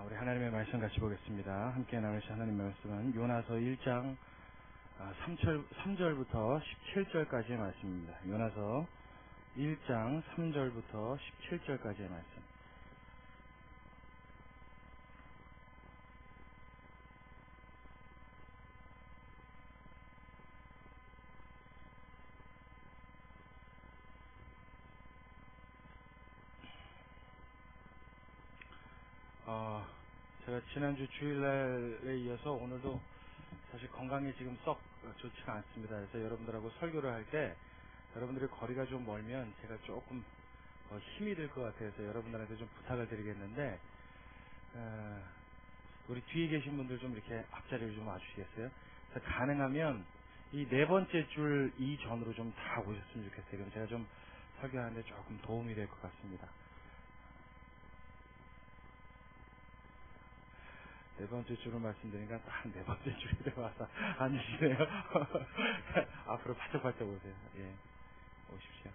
우리 하나님의 말씀 같이 보겠습니다. 함께 나누실 하나님의 말씀은 요나서 1장 3절부터 17절까지의 말씀입니다. 요나서 1장 3절부터 17절까지의 말씀. 제가 지난주 주일날에 이어서 오늘도 사실 건강이 지금 썩 좋지가 않습니다. 그래서 여러분들하고 설교를 할 때 여러분들의 거리가 좀 멀면 제가 조금 힘이 들 것 같아서 여러분들한테 좀 부탁을 드리겠는데, 우리 뒤에 계신 분들 좀 이렇게 앞자리로 좀 와주시겠어요? 그래서 가능하면 이 네 번째 줄 이전으로 좀 다 오셨으면 좋겠어요. 그럼 제가 좀 설교하는데 조금 도움이 될 것 같습니다. 네 번째 줄을 말씀드리니까 딱 네 번째 줄에 와서 앉으시네요. 앞으로 바짝바짝 오세요. 예, 오십시오.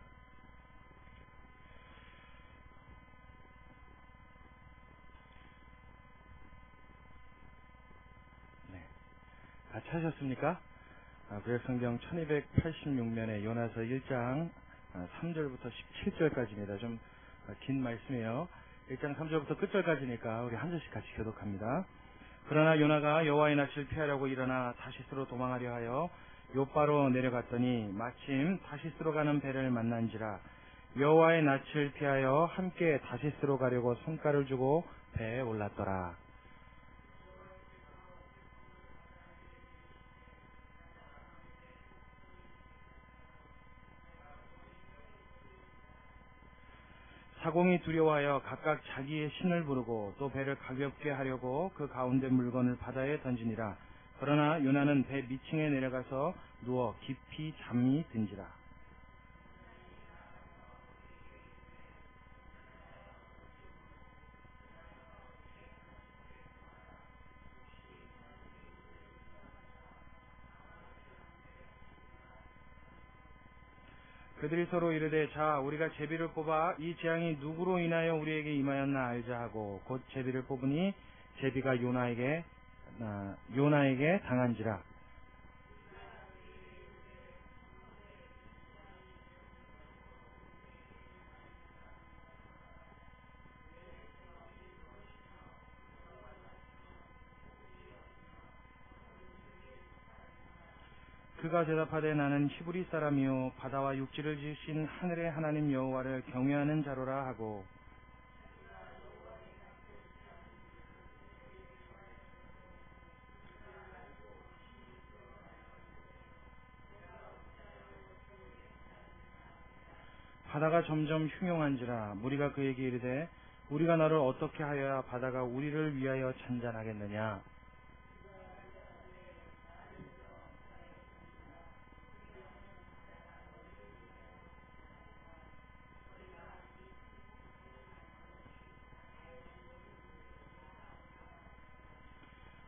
네, 다 찾으셨습니까? 구약성경 1286면에 요나서 1장 3절부터 17절까지입니다. 좀 긴 말씀이에요. 1장 3절부터 끝절까지니까 우리 한 절씩 같이 교독합니다. 그러나 요나가 여호와의 낯을 피하려고 일어나 다시스로 도망하려 하여 욥바로 내려갔더니 마침 다시스로 가는 배를 만난지라. 여호와의 낯을 피하여 함께 다시스로 가려고 손가락을 주고 배에 올랐더라. 사공이 두려워하여 각각 자기의 신을 부르고 또 배를 가볍게 하려고 그 가운데 물건을 바다에 던지니라. 그러나 요나는 배 밑층에 내려가서 누워 깊이 잠이 든지라. 그들이 서로 이르되, 자, 우리가 제비를 뽑아 이 재앙이 누구로 인하여 우리에게 임하였나 알자 하고 곧 제비를 뽑으니 제비가 요나에게 당한지라. 그가 대답하되, 나는 히브리 사람이요 바다와 육지를 지으신 하늘의 하나님 여호와를 경외하는 자로라 하고, 바다가 점점 흉용한지라. 무리가 그에게 이르되, 우리가 너를 어떻게 하여야 바다가 우리를 위하여 잔잔하겠느냐.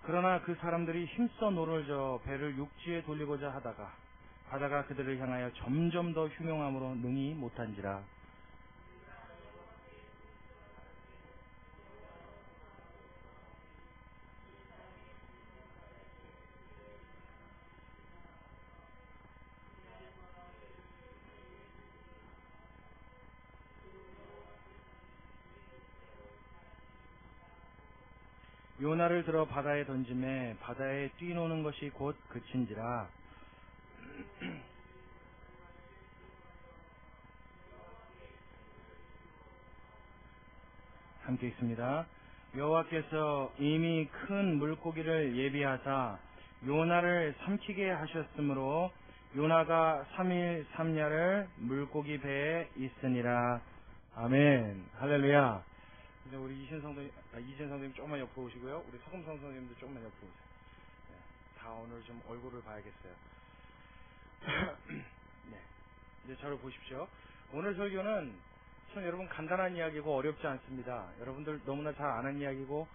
그러나 그 사람들이 힘써 노를 저어 배를 육지에 돌리고자 하다가 바다가 그들을 향하여 점점 더 흉용함으로 능히 못한지라. 요나를 들어 바다에 던짐에 바다에 뛰노는 것이 곧 그친지라. 함께 있습니다. 여호와께서 이미 큰 물고기를 예비하사 요나를 삼키게 하셨으므로 요나가 3일 3야를 물고기 배에 있으니라. 아멘. 할렐루야. 이제 우리 이진 성도님 조금만 옆으로 오시고요. 우리 서금 성도님도 조금만 옆으로 오세요. 네, 다 오늘 좀 얼굴을 봐야겠어요. 네, 이제 저를 보십시오. 오늘 설교는 참 여러분 간단한 이야기고 어렵지 않습니다. 여러분들 너무나 잘 아는 이야기고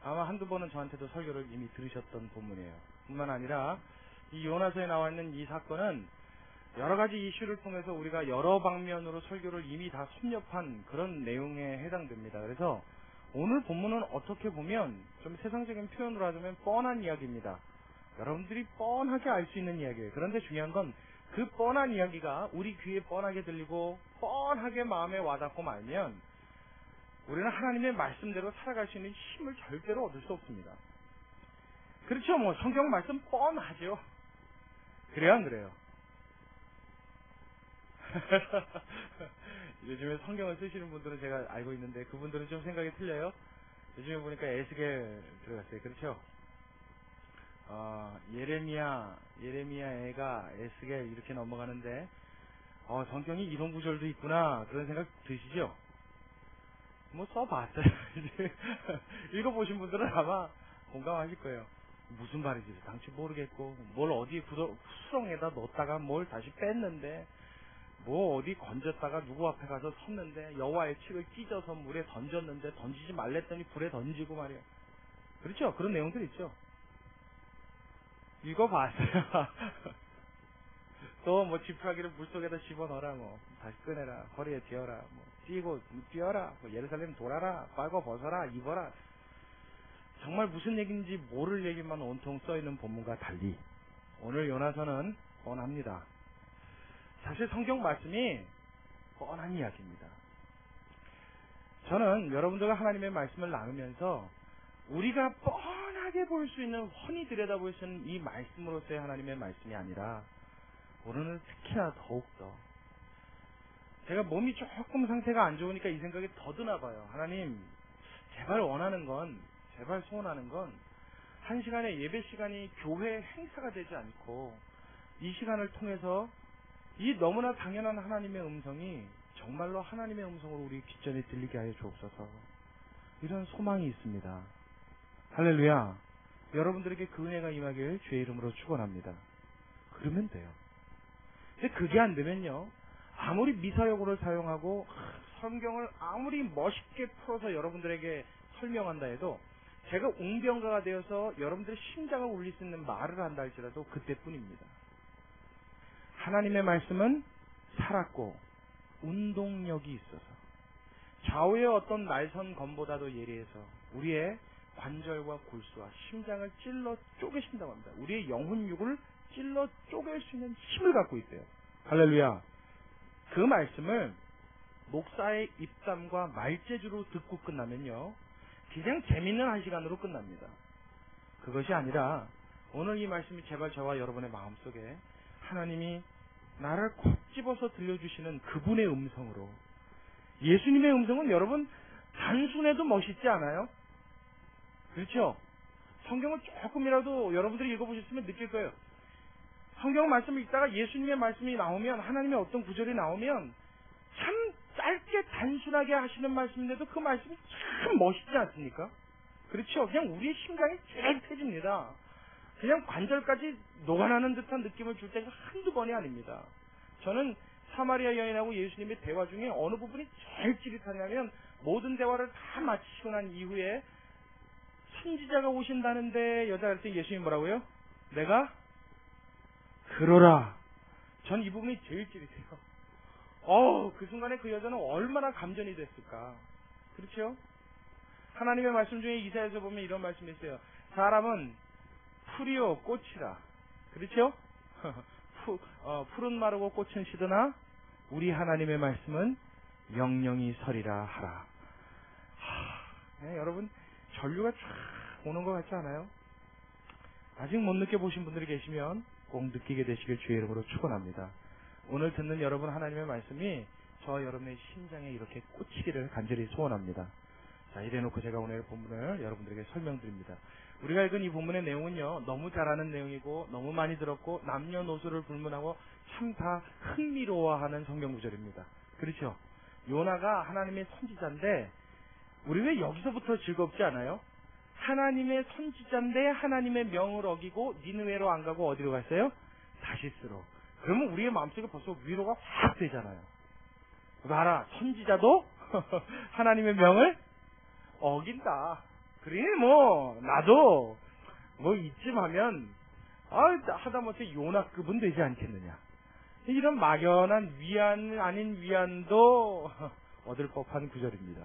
아마 한두 번은 저한테도 설교를 이미 들으셨던 본문이에요. 뿐만 아니라 이 요나서에 나와 있는 이 사건은 여러 가지 이슈를 통해서 우리가 여러 방면으로 설교를 이미 다 섭렵한 그런 내용에 해당됩니다. 그래서 오늘 본문은 어떻게 보면 좀 세상적인 표현으로 하자면 뻔한 이야기입니다. 여러분들이 뻔하게 알 수 있는 이야기예요. 그런데 중요한 건 그 뻔한 이야기가 우리 귀에 뻔하게 들리고 뻔하게 마음에 와닿고 말면 우리는 하나님의 말씀대로 살아갈 수 있는 힘을 절대로 얻을 수 없습니다. 그렇죠? 뭐 성경 말씀 뻔하죠. 그래요, 안 그래요? 요즘에 성경을 쓰시는 분들은 제가 알고 있는데 그분들은 좀 생각이 틀려요. 요즘에 보니까 에스겔 들어갔어요. 그렇죠? 예레미야가 에스겔 이렇게 넘어가는데 성경이 이런 구절도 있구나 그런 생각 드시죠? 뭐 써봤어요. 읽어보신 분들은 아마 공감하실 거예요. 무슨 말인지 당시 모르겠고 뭘 어디 수렁에다 넣었다가 뭘 다시 뺐는데 뭐 어디 건졌다가 누구 앞에 가서 섰는데 여호와의 칙을 찢어서 물에 던졌는데 던지지 말랬더니 불에 던지고 말이야. 그렇죠? 그런 내용들 있죠. 읽어봤어요. 또 뭐 지푸라기를 물속에다 집어넣어라, 뭐 다시 꺼내라, 허리에 뒤어라, 뭐 뛰고 뛰어라, 뭐 예루살렘 돌아라, 빨고 벗어라, 입어라. 정말 무슨 얘기인지 모를 얘기만 온통 써있는 본문과 달리 오늘 요나서는 뻔합니다. 사실 성경 말씀이 뻔한 이야기입니다. 저는 여러분들과 하나님의 말씀을 나누면서 우리가 뻔하게 볼 수 있는 훤히 들여다볼 수 있는 이 말씀으로서의 하나님의 말씀이 아니라 오늘은 특히나 더욱더 제가 몸이 조금 상태가 안 좋으니까 이 생각이 더 드나 봐요. 하나님 제발 원하는 건 제발 소원하는 건 한 시간의 예배 시간이 교회 행사가 되지 않고 이 시간을 통해서 이 너무나 당연한 하나님의 음성이 정말로 하나님의 음성으로 우리 귓전에 들리게 하여 주옵소서. 이런 소망이 있습니다. 할렐루야. 여러분들에게 그 은혜가 임하길 주의 이름으로 축원합니다. 그러면 돼요. 근데 그게 안 되면요, 아무리 미사여구를 사용하고 성경을 아무리 멋있게 풀어서 여러분들에게 설명한다 해도 제가 웅변가가 되어서 여러분들의 심장을 울릴 수 있는 말을 한다 할지라도 그때뿐입니다. 하나님의 말씀은 살았고 운동력이 있어서 좌우의 어떤 날선 검보다도 예리해서 우리의 관절과 골수와 심장을 찔러 쪼개신다고 합니다. 우리의 영혼육을 찔러 쪼갤 수 있는 힘을 갖고 있대요. 할렐루야. 그 말씀을 목사의 입담과 말재주로 듣고 끝나면요, 그냥 재밌는 한 시간으로 끝납니다. 그것이 아니라 오늘 이 말씀이 제발 저와 여러분의 마음속에 하나님이 나를 콕 집어서 들려주시는 그분의 음성으로, 예수님의 음성은 여러분 단순해도 멋있지 않아요? 그렇죠? 성경을 조금이라도 여러분들이 읽어보셨으면 느낄 거예요. 성경 말씀을 읽다가 예수님의 말씀이 나오면, 하나님의 어떤 구절이 나오면 참 짧게 단순하게 하시는 말씀인데도 그 말씀이 참 멋있지 않습니까? 그렇죠? 그냥 우리의 심장이 찌릿해집니다. 그냥 관절까지 녹아나는 듯한 느낌을 줄 때가 한두 번이 아닙니다. 저는 사마리아 여인하고 예수님의 대화 중에 어느 부분이 제일 찌릿하냐면, 모든 대화를 다 마치고 난 이후에 선지자가 오신다는데 여자가 할 때 예수님 뭐라고요? 내가 그러라. 전 이 부분이 제일 찌릿해요. 그 순간에 그 여자는 얼마나 감전이 됐을까. 그렇죠? 하나님의 말씀 중에 이사야서 보면 이런 말씀이 있어요. 사람은 풀이요 꽃이라. 그렇죠? 풀은 마르고 꽃은 시드나 우리 하나님의 말씀은 영영이 서리라 하라. 네, 여러분 전류가 쫙 오는 것 같지 않아요? 아직 못 느껴보신 분들이 계시면 꼭 느끼게 되시길 주의 이름으로 축원합니다. 오늘 듣는 여러분 하나님의 말씀이 저와 여러분의 심장에 이렇게 꽂히기를 간절히 소원합니다. 자, 이래놓고 제가 오늘 본문을 여러분들에게 설명드립니다. 우리가 읽은 이 본문의 내용은요, 너무 잘 아는 내용이고 너무 많이 들었고 남녀노소를 불문하고 참 다 흥미로워하는 성경 구절입니다. 그렇죠? 요나가 하나님의 선지자인데 우리 왜 여기서부터 즐겁지 않아요? 하나님의 선지자인데 하나님의 명을 어기고 니느웨로 안 가고 어디로 갔어요? 다시스로. 그러면 우리의 마음속에 벌써 위로가 확 되잖아요. 봐라, 선지자도 하나님의 명을 어긴다. 그러니 나도 이쯤 하면 하다못해 요나급은 되지 않겠느냐. 이런 막연한 위안 아닌 위안도 얻을 법한 구절입니다.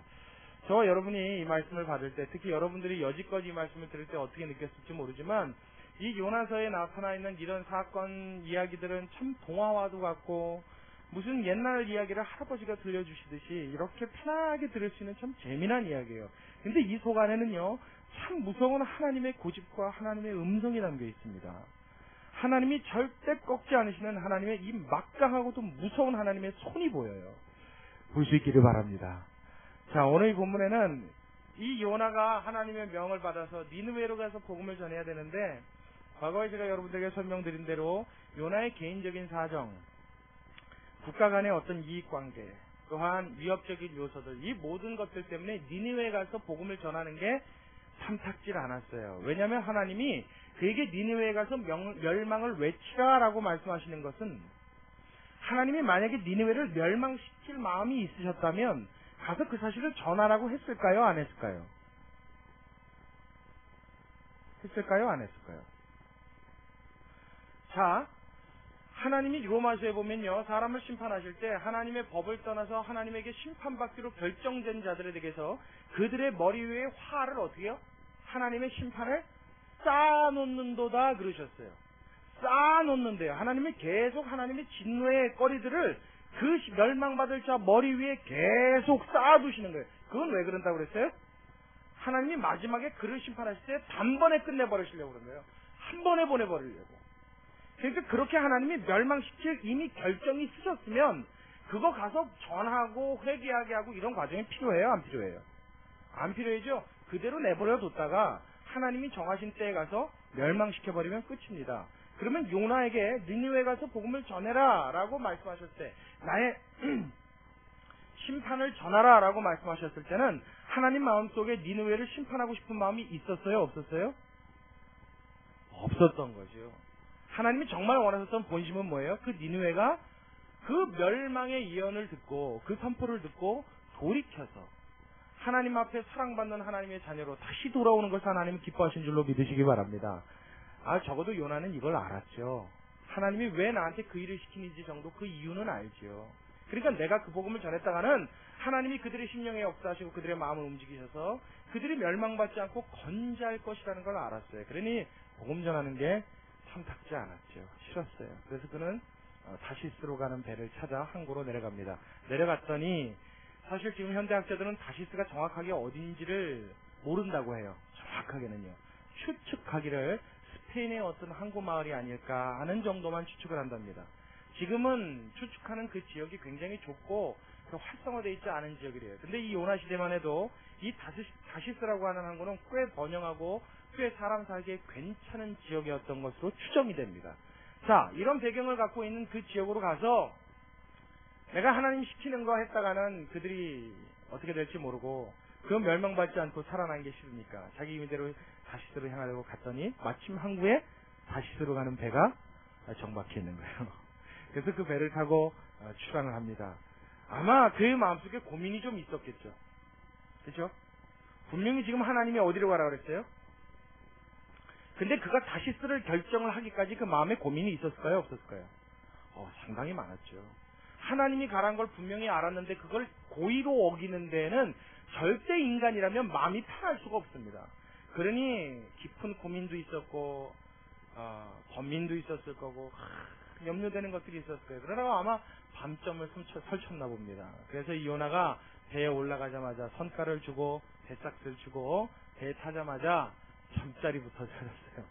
저와 여러분이 이 말씀을 받을 때, 특히 여러분들이 여지껏 이 말씀을 들을 때 어떻게 느꼈을지 모르지만 이 요나서에 나타나 있는 이런 사건 이야기들은 참 동화와도 같고 무슨 옛날 이야기를 할아버지가 들려주시듯이 이렇게 편하게 들을 수 있는 참 재미난 이야기예요. 근데 이 속 안에는요, 참 무서운 하나님의 고집과 하나님의 음성이 담겨 있습니다. 하나님이 절대 꺾지 않으시는 하나님의 이 막강하고도 무서운 하나님의 손이 보여요. 볼 수 있기를 바랍니다. 자, 오늘 이 본문에는 이 요나가 하나님의 명을 받아서 니느웨로 가서 복음을 전해야 되는데, 과거에 제가 여러분들에게 설명드린 대로 요나의 개인적인 사정, 국가 간의 어떤 이익관계, 또한 위협적인 요소들, 이 모든 것들 때문에 니느웨에 가서 복음을 전하는 게 탐탁질 않았어요. 왜냐하면 하나님이 그에게 니느웨에 가서 멸망을 외치라라고 말씀하시는 것은, 하나님이 만약에 니느웨를 멸망시킬 마음이 있으셨다면 가서 그 사실을 전하라고 했을까요? 안 했을까요? 했을까요? 안 했을까요? 자, 하나님이 로마서에 보면요, 사람을 심판하실 때 하나님의 법을 떠나서 하나님에게 심판받기로 결정된 자들에 대해서 그들의 머리 위에 화를 어떻게 해요? 하나님의 심판을 쌓아놓는도다 그러셨어요. 쌓아놓는데요. 하나님이 계속 하나님의 진노의 거리들을 그 멸망받을 자 머리 위에 계속 쌓아두시는 거예요. 그건 왜 그런다고 그랬어요? 하나님이 마지막에 그를 심판하실 때 단번에 끝내버리시려고 그런 거예요. 한 번에 보내버리려고. 그러니까 그렇게 하나님이 멸망시킬 이미 결정이 쓰셨으면 그거 가서 전하고 회개하게 하고 이런 과정이 필요해요? 안 필요해요? 안 필요하죠? 그대로 내버려 뒀다가 하나님이 정하신 때에 가서 멸망시켜버리면 끝입니다. 그러면 요나에게 니느웨에 가서 복음을 전해라 라고 말씀하셨을 때, 나의 심판을 전하라 라고 말씀하셨을 때는 하나님 마음속에 니느웨를 심판하고 싶은 마음이 있었어요? 없었어요? 없었던 거죠. 하나님이 정말 원하셨던 본심은 뭐예요? 그 니느웨가 그 멸망의 예언을 듣고 그 선포를 듣고 돌이켜서 하나님 앞에 사랑받는 하나님의 자녀로 다시 돌아오는 것을 하나님이 기뻐하신 줄로 믿으시기 바랍니다. 적어도 요나는 이걸 알았죠. 하나님이 왜 나한테 그 일을 시키는지 정도 그 이유는 알죠. 그러니까 내가 그 복음을 전했다가는 하나님이 그들의 심령에 역사하시고 그들의 마음을 움직이셔서 그들이 멸망받지 않고 건재할 것이라는 걸 알았어요. 그러니 복음 전하는 게 탐탁지 않았죠. 싫었어요. 그래서 그는 다시스로 가는 배를 찾아 항구로 내려갑니다. 내려갔더니 사실 지금 현대학자들은 다시스가 정확하게 어딘지를 모른다고 해요. 정확하게는요. 추측하기를 스페인의 어떤 항구 마을이 아닐까 하는 정도만 추측을 한답니다. 지금은 추측하는 그 지역이 굉장히 좁고 활성화되어 있지 않은 지역이래요. 근데 이 요나 시대만 해도 이 다시스라고 하는 항구는 꽤 번영하고 꽤 사람 살기에 괜찮은 지역이었던 것으로 추정이 됩니다. 자, 이런 배경을 갖고 있는 그 지역으로 가서 내가 하나님 시키는 거 했다가는 그들이 어떻게 될지 모르고 그 멸망받지 않고 살아난 게 싫으니까 자기 의미대로 다시스로 향하려고 갔더니 마침 항구에 다시스로 가는 배가 정박해 있는 거예요. 그래서 그 배를 타고 출항을 합니다. 아마 그의 마음속에 고민이 좀 있었겠죠. 그렇죠? 분명히 지금 하나님이 어디로 가라 그랬어요? 근데 그가 다시스를 결정을 하기까지 그 마음에 고민이 있었을까요? 없었을까요? 상당히 많았죠. 하나님이 가란 걸 분명히 알았는데 그걸 고의로 어기는 데에는 절대 인간이라면 마음이 편할 수가 없습니다. 그러니 깊은 고민도 있었고 번민도 있었을 거고 염려되는 것들이 있었을 거예요. 그러다가 아마 밤점을 설쳤나 봅니다. 그래서 이 요나가 배에 올라가자마자 선가를 주고 배삭스를 주고 배에 타자마자 잠자리부터 찾았어요.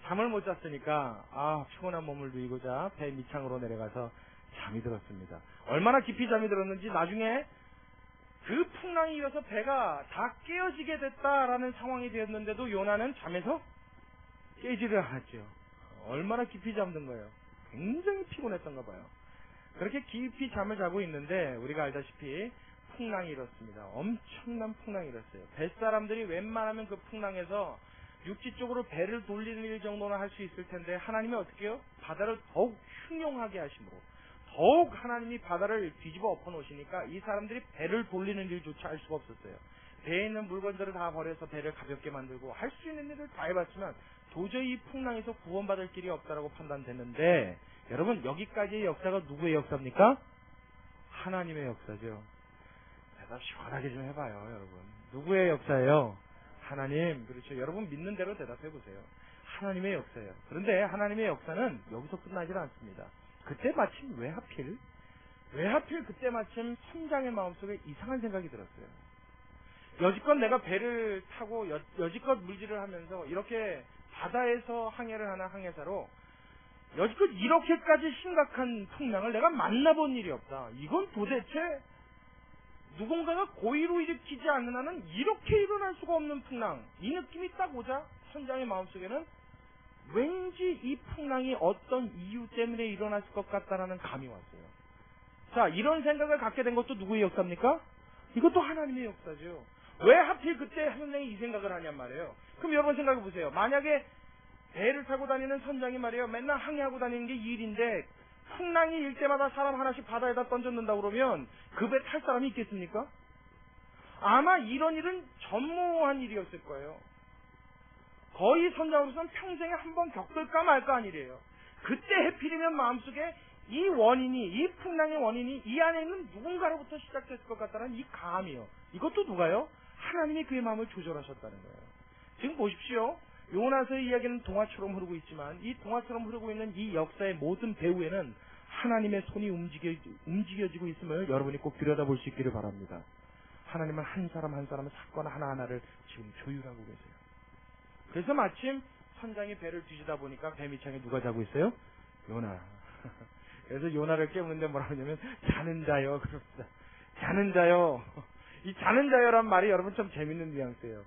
잠을 못 잤으니까 피곤한 몸을 누이고자 배 밑창으로 내려가서 잠이 들었습니다. 얼마나 깊이 잠이 들었는지 나중에 그 풍랑이 일어서 배가 다 깨어지게 됐다라는 상황이 되었는데도 요나는 잠에서 깨지를 않았죠. 얼마나 깊이 잠든 거예요. 굉장히 피곤했던가 봐요. 그렇게 깊이 잠을 자고 있는데 우리가 알다시피 풍랑이 일었습니다. 엄청난 풍랑이 일었어요. 뱃사람들이 웬만하면 그 풍랑에서 육지 쪽으로 배를 돌리는 일 정도는 할 수 있을 텐데 하나님이 어떻게 해요? 바다를 더욱 흉용하게 하심으로 더욱 하나님이 바다를 뒤집어 엎어 놓으시니까 이 사람들이 배를 돌리는 일조차 할 수가 없었어요. 배에 있는 물건들을 다 버려서 배를 가볍게 만들고 할 수 있는 일을 다 해봤지만 도저히 이 풍랑에서 구원받을 길이 없다라고 판단됐는데 여러분 여기까지의 역사가 누구의 역사입니까? 하나님의 역사죠. 대답 시원하게 좀 해봐요 여러분. 누구의 역사예요? 하나님. 그렇죠. 여러분 믿는 대로 대답해 보세요. 하나님의 역사예요. 그런데 하나님의 역사는 여기서 끝나질 않습니다. 그때 마침 왜 하필 그때 마침 선장의 마음속에 이상한 생각이 들었어요. 여지껏 내가 배를 타고 여지껏 물질을 하면서 이렇게 바다에서 항해를 하는 항해사로 여지껏 이렇게까지 심각한 풍랑을 내가 만나본 일이 없다. 이건 도대체 누군가가 고의로 일으키지 않는 한은 이렇게 일어날 수가 없는 풍랑. 이 느낌이 딱 오자 선장의 마음속에는 왠지 이 풍랑이 어떤 이유 때문에 일어났을 것 같다라는 감이 왔어요. 자, 이런 생각을 갖게 된 것도 누구의 역사입니까? 이것도 하나님의 역사죠. 왜 하필 그때 선생이 이 생각을 하냔 말이에요. 그럼 여러분 생각해 보세요. 만약에 배를 타고 다니는 선장이 말이에요. 맨날 항해하고 다니는 게 일인데 풍랑이 일 때마다 사람 하나씩 바다에다 던져놓는다고 그러면 그 배 탈 사람이 있겠습니까? 아마 이런 일은 전무한 일이었을 거예요. 거의 선장으로서는 평생에 한 번 겪을까 말까 한 일이에요. 그때 해필이면 마음속에 이 풍랑의 원인이 이 안에 있는 누군가로부터 시작됐을 것 같다는 이 감이요. 이것도 누가요? 하나님이 그의 마음을 조절하셨다는 거예요. 지금 보십시오. 요나서의 이야기는 동화처럼 흐르고 있지만 이 동화처럼 흐르고 있는 이 역사의 모든 배후에는 하나님의 손이 움직여지고 있음을 여러분이 꼭 들여다볼 수 있기를 바랍니다. 하나님은 한 사람 한 사람의 사건 하나하나를 지금 조율하고 계세요. 그래서 마침 선장이 배를 뒤지다 보니까 배 밑창에 누가 자고 있어요? 요나. 그래서 요나를 깨우는데 뭐라고 하냐면 자는 자요. 그럽니다. 자는 자요. 이 자는 자요란 말이 여러분 좀 재밌는 뉘앙스예요.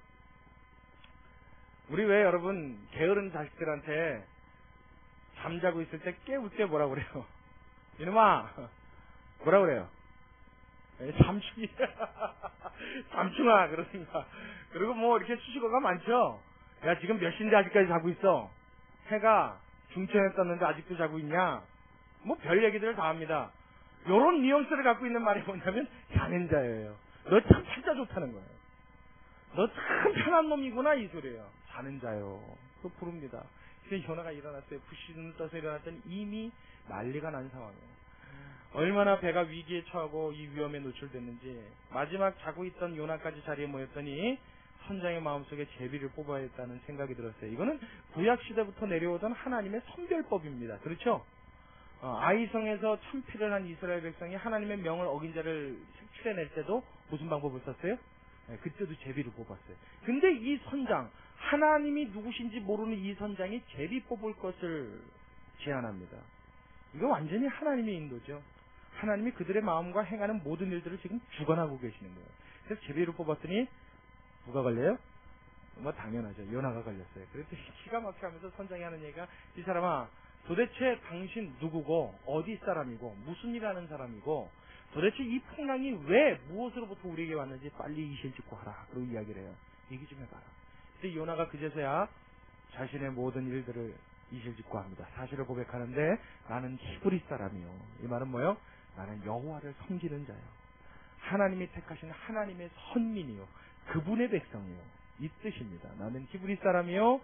우리 왜 여러분 게으른 자식들한테 잠자고 있을 때 깨울 때 뭐라 그래요? 이놈아 뭐라 그래요? 잠충이 잠충아 그러든가. 그리고 뭐 이렇게 수식어가 많죠. 야 지금 몇 시인데 아직까지 자고 있어? 해가 중천에 떴는데 아직도 자고 있냐? 뭐 별 얘기들을 다 합니다. 요런 뉘앙스를 갖고 있는 말이 뭐냐면 자는 자예요. 너 참 진짜 좋다는 거예요. 너 참 편한 놈이구나 이 소리예요. 자는 자요. 그 부릅니다. 그래서 요나가 일어났어요. 부시는 떠서 일어났더니 이미 난리가 난 상황이에요. 얼마나 배가 위기에 처하고 이 위험에 노출됐는지 마지막 자고 있던 요나까지 자리에 모였더니 선장의 마음속에 제비를 뽑아야 했다는 생각이 들었어요. 이거는 구약시대부터 내려오던 하나님의 선별법입니다. 그렇죠? 아이성에서 참피를 한 이스라엘 백성이 하나님의 명을 어긴 자를 색출해낼 때도 무슨 방법을 썼어요? 그때도 제비를 뽑았어요. 근데 이 선장, 하나님이 누구신지 모르는 이 선장이 제비 뽑을 것을 제안합니다. 이거 완전히 하나님의 인도죠. 하나님이 그들의 마음과 행하는 모든 일들을 지금 주관하고 계시는 거예요. 그래서 제비를 뽑았더니 누가 걸려요? 뭐 당연하죠. 요나가 걸렸어요. 그래서 기가 막혀 하면서 선장이 하는 얘기가 이 사람아 도대체 당신 누구고 어디 사람이고 무슨 일 하는 사람이고 도대체 이 풍랑이 왜 무엇으로부터 우리에게 왔는지 빨리 이실직고 하라. 그리고 이야기를 해요. 얘기 좀 해봐라. 그래서 요나가 그제서야 자신의 모든 일들을 이실직고 합니다. 사실을 고백하는데 나는 히브리 사람이요. 이 말은 뭐요? 나는 여호와를 섬기는 자요. 하나님이 택하신 하나님의 선민이요. 그분의 백성이요. 이 뜻입니다. 나는 히브리 사람이요.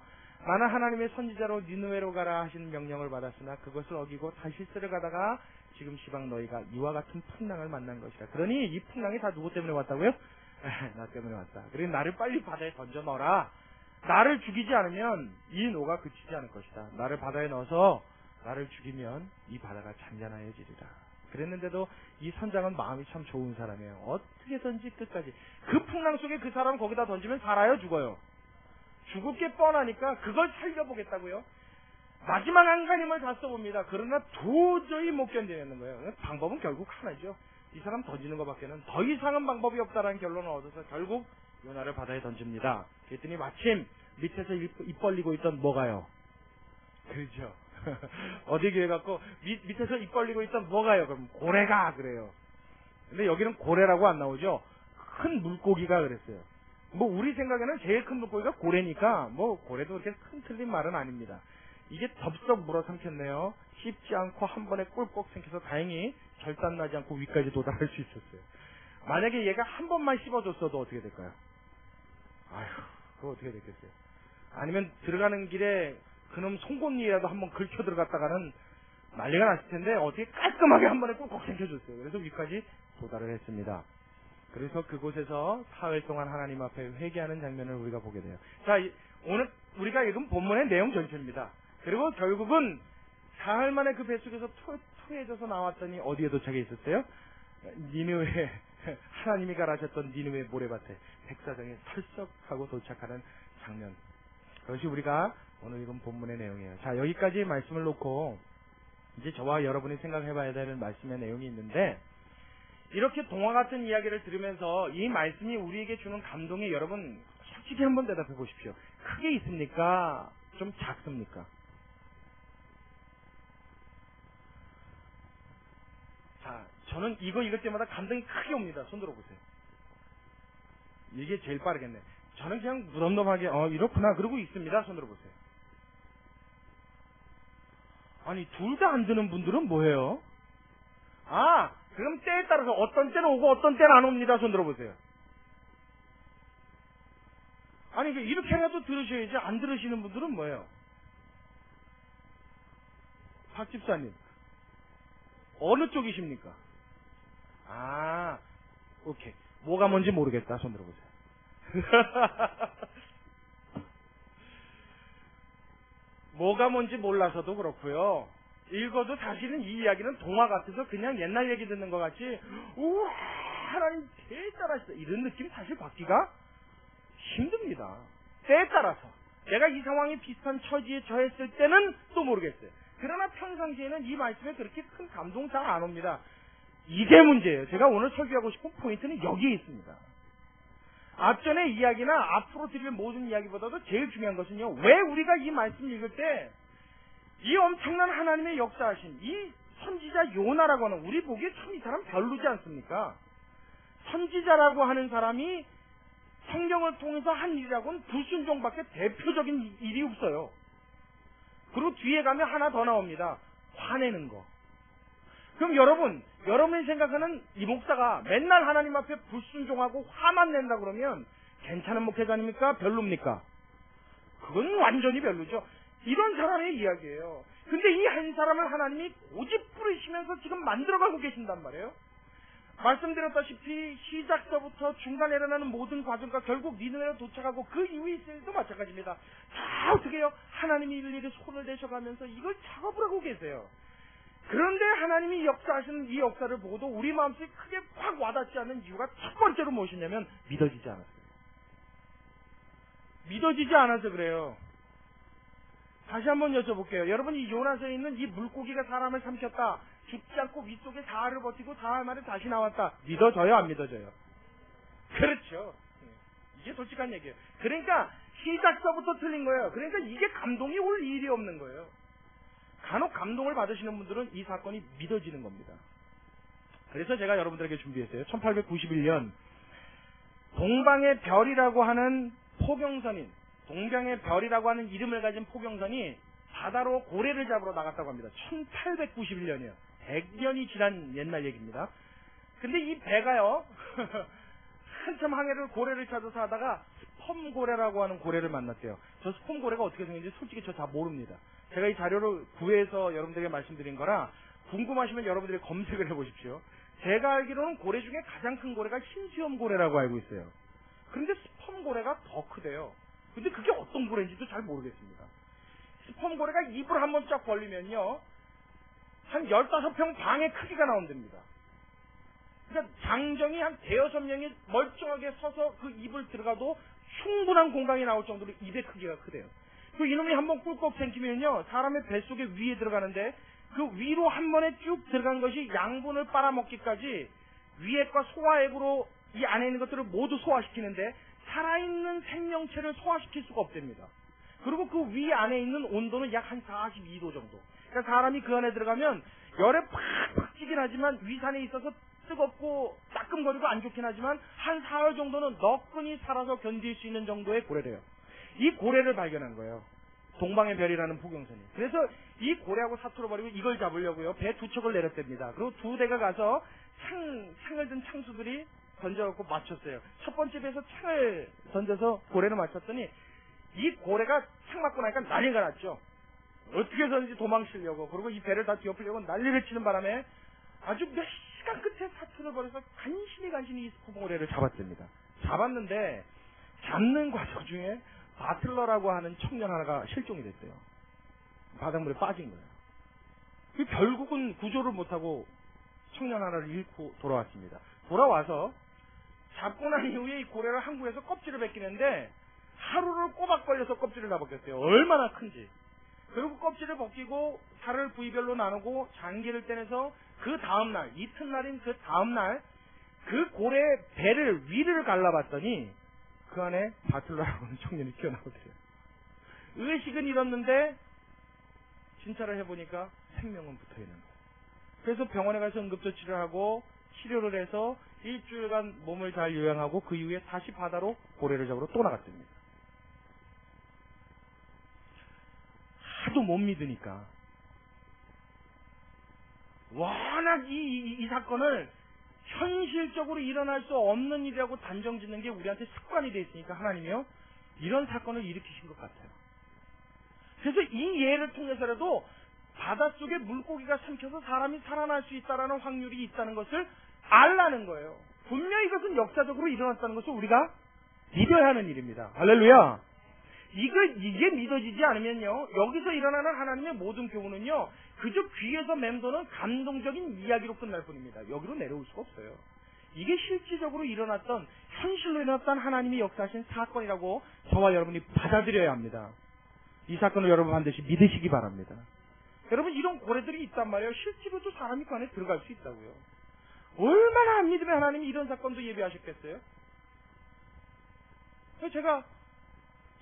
나는 하나님의 선지자로 니느웨로 가라 하시는 명령을 받았으나 그것을 어기고 다시스를 가다가 지금 시방 너희가 이와 같은 풍랑을 만난 것이다. 그러니 이 풍랑이 다 누구 때문에 왔다고요? 나 때문에 왔다. 그리고 나를 빨리 바다에 던져 넣어라. 나를 죽이지 않으면 이 노가 그치지 않을 것이다. 나를 바다에 넣어서 나를 죽이면 이 바다가 잔잔하여지리라. 그랬는데도 이 선장은 마음이 참 좋은 사람이에요. 어떻게든지 끝까지 그 풍랑 속에 그 사람 거기다 던지면 살아요 죽어요? 죽을 게 뻔하니까 그걸 살려보겠다고요. 마지막 안간힘을 다 써봅니다. 그러나 도저히 못 견디는 거예요. 방법은 결국 하나죠. 이 사람 던지는 것밖에는 더 이상은 방법이 없다라는 결론을 얻어서 결국 요나를 바다에 던집니다. 그랬더니 마침 밑에서 입 벌리고 있던 뭐가요? 그렇죠. 어디 교회 갖고 밑에서 입 벌리고 있던 뭐가요? 그럼 고래가 그래요. 근데 여기는 고래라고 안 나오죠. 큰 물고기가 그랬어요. 뭐 우리 생각에는 제일 큰 물고기가 고래니까 뭐 고래도 그렇게 큰 틀린 말은 아닙니다. 이게 덥석 물어삼켰네요. 씹지 않고 한 번에 꿀꺽 삼켜서 다행히 결단나지 않고 위까지 도달할 수 있었어요. 만약에 얘가 한 번만 씹어줬어도 어떻게 될까요? 아휴, 그거 어떻게 됐겠어요? 아니면 들어가는 길에 그놈 송곳니라도 한번 긁혀 들어갔다가는 난리가 났을 텐데 어떻게 깔끔하게 한 번에 꿀꺽 삼켜줬어요. 그래서 위까지 도달을 했습니다. 그래서 그곳에서 사흘 동안 하나님 앞에 회개하는 장면을 우리가 보게 돼요. 자, 오늘 우리가 읽은 본문의 내용 전체입니다. 그리고 결국은 사흘 만에 그 뱃속에서 토해져서 나왔더니 어디에 도착해 있었어요? 니느웨, 하나님이 가라셨던 니느웨 모래밭에 백사장에 설석하고 도착하는 장면. 그것이 우리가 오늘 읽은 본문의 내용이에요. 자, 여기까지 말씀을 놓고 이제 저와 여러분이 생각해봐야 되는 말씀의 내용이 있는데, 이렇게 동화 같은 이야기를 들으면서 이 말씀이 우리에게 주는 감동이 여러분 솔직히 한번 대답해 보십시오. 크게 있습니까? 좀 작습니까? 자, 저는 이거 읽을 때마다 감동이 크게 옵니다. 손 들어보세요. 이게 제일 빠르겠네. 저는 그냥 무덤덤하게 이렇구나 그러고 있습니다. 손 들어보세요. 아니, 둘 다 안 드는 분들은 뭐예요? 그럼 때에 따라서 어떤 때는 오고 어떤 때는 안 옵니다. 손 들어보세요. 아니, 이렇게라도 들으셔야지. 안 들으시는 분들은 뭐예요? 박 집사님, 어느 쪽이십니까? 오케이. 뭐가 뭔지 모르겠다. 손 들어보세요. 뭐가 뭔지 몰라서도 그렇고요. 읽어도 사실은 이 이야기는 동화 같아서 그냥 옛날 얘기 듣는 것 같이 우와 하나님 때에 따라서 이런 느낌 사실 받기가 힘듭니다. 때에 따라서 내가 이 상황이 비슷한 처지에 처했을 때는 또 모르겠어요. 그러나 평상시에는 이 말씀에 그렇게 큰 감동 잘 안 옵니다. 이게 문제예요. 제가 오늘 설교하고 싶은 포인트는 여기에 있습니다. 앞전의 이야기나 앞으로 드릴 모든 이야기보다도 제일 중요한 것은요, 왜 우리가 이 말씀을 읽을 때 이 엄청난 하나님의 역사하신 이 선지자 요나라고 하는, 우리 보기에 참 이 사람 별로지 않습니까? 선지자라고 하는 사람이 성경을 통해서 한 일이라고는 불순종밖에 대표적인 일이 없어요. 그리고 뒤에 가면 하나 더 나옵니다. 화내는 거. 그럼 여러분이 생각하는 이 목사가 맨날 하나님 앞에 불순종하고 화만 낸다 그러면 괜찮은 목회자 아닙니까? 별로입니까? 그건 완전히 별로죠. 이런 사람의 이야기예요. 근데 이 한 사람을 하나님이 고집 부리시면서 지금 만들어가고 계신단 말이에요. 말씀드렸다시피 시작서부터 중간에 일어나는 모든 과정과 결국 니느웨로 도착하고 그 이후의 일도 마찬가지입니다. 다 어떻게 해요? 하나님이 일일이 손을 대셔가면서 이걸 작업을 하고 계세요. 그런데 하나님이 역사하시는 이 역사를 보고도 우리 마음속에 크게 확 와닿지 않는 이유가 첫 번째로 무엇이냐면 믿어지지 않았어요. 믿어지지 않아서 그래요. 다시 한번 여쭤볼게요. 여러분, 이 요나서에 있는 이 물고기가 사람을 삼켰다, 죽지 않고 윗속에 사흘을 버티고 사흘 만에 다시 나왔다, 믿어져요 안 믿어져요? 그렇죠. 이게 솔직한 얘기예요. 그러니까 시작서부터 틀린 거예요. 그러니까 이게 감동이 올 일이 없는 거예요. 간혹 감동을 받으시는 분들은 이 사건이 믿어지는 겁니다. 그래서 제가 여러분들에게 준비했어요. 1891년 동방의 별이라고 하는 포경선인, 동방의 별이라고 하는 이름을 가진 포경선이 바다로 고래를 잡으러 나갔다고 합니다. 1891년이요. 100년이 지난 옛날 얘기입니다. 근데 이 배가요 한참 항해를 고래를 찾아서 하다가 스펌고래라고 하는 고래를 만났대요. 저 스펌고래가 어떻게 생긴지 솔직히 저 다 모릅니다. 제가 이 자료를 구해서 여러분들에게 말씀드린 거라 궁금하시면 여러분들이 검색을 해보십시오. 제가 알기로는 고래 중에 가장 큰 고래가 흰수염고래라고 알고 있어요. 그런데 스펌고래가 더 크대요. 근데 그게 어떤 고래인지도 잘 모르겠습니다. 스펌고래가 입을 한번 쫙 벌리면요 한 15평 방의 크기가 나온답니다. 그러니까 장정이 한 대여섯 명이 멀쩡하게 서서 그 입을 들어가도 충분한 공간이 나올 정도로 입의 크기가 크대요. 그 이놈이 한번 꿀꺽 생기면요 사람의 뱃속에 위에 들어가는데 그 위로 한 번에 쭉 들어간 것이 양분을 빨아먹기까지 위액과 소화액으로 이 안에 있는 것들을 모두 소화시키는데 살아있는 생명체를 소화시킬 수가 없답니다. 그리고 그 위 안에 있는 온도는 약 한 42도 정도. 그러니까 사람이 그 안에 들어가면 열에 팍팍 찌긴 하지만 위산에 있어서 뜨겁고 따끔거리고 안 좋긴 하지만 한 사흘 정도는 너끈히 살아서 견딜 수 있는 정도의 고래래요. 이 고래를 발견한 거예요. 동방의 별이라는 포경선이. 그래서 이 고래하고 사투를 벌이고 이걸 잡으려고요 배 두 척을 내렸답니다. 그리고 두 대가 가서 창을 든 창수들이 던져갖고 맞췄어요. 첫 번째 배에서 창을 던져서 고래를 맞췄더니 이 고래가 창 맞고 나니까 난리가 났죠. 어떻게 해서든지 도망치려고, 그리고 이 배를 다 뒤엎으려고 난리를 치는 바람에 아주 몇 시간 끝에 사투를 벌여서 간신히 이 스포고래를 잡았답니다. 잡았는데 잡는 과정 중에 바틀러라고 하는 청년 하나가 실종이 됐대요. 바닷물에 빠진 거예요. 결국은 구조를 못하고 청년 하나를 잃고 돌아왔습니다. 돌아와서 잡고 난 이후에 이 고래를 한국에서 껍질을 벗기는데 하루를 꼬박 걸려서 껍질을 다 벗겼어요. 얼마나 큰지. 그리고 껍질을 벗기고 살을 부위별로 나누고 장기를 떼내서 그 다음날, 이튿날인 그 다음날 그 고래 배를 위를 갈라봤더니 그 안에 바틀러라고 하는 청년이 튀어나오더래요. 의식은 잃었는데 진찰을 해보니까 생명은 붙어있는 거예요. 그래서 병원에 가서 응급조치를 하고 치료를 해서 일주일간 몸을 잘 요양하고 그 이후에 다시 바다로 고래를 잡으러 또 나갔답니다. 하도 못 믿으니까 워낙 이 사건을 현실적으로 일어날 수 없는 일이라고 단정짓는 게 우리한테 습관이 돼 있으니까 하나님이요 이런 사건을 일으키신 것 같아요. 그래서 이 예를 통해서라도 바닷속에 물고기가 삼켜서 사람이 살아날 수 있다는 확률이 있다는 것을 알라는 거예요. 분명히 이것은 역사적으로 일어났다는 것을 우리가 믿어야 하는 일입니다. 할렐루야. 이게 믿어지지 않으면요 여기서 일어나는 하나님의 모든 교훈은요 그저 귀에서 맴도는 감동적인 이야기로 끝날 뿐입니다. 여기로 내려올 수가 없어요. 이게 실질적으로 일어났던 현실로 일어났던 하나님이 역사하신 사건이라고 저와 여러분이 받아들여야 합니다. 이 사건을 여러분 반드시 믿으시기 바랍니다. 여러분 이런 고래들이 있단 말이에요. 실제로도 사람이 그 안에 들어갈 수 있다고요. 얼마나 안 믿으면 하나님이 이런 사건도 예비하셨겠어요? 제가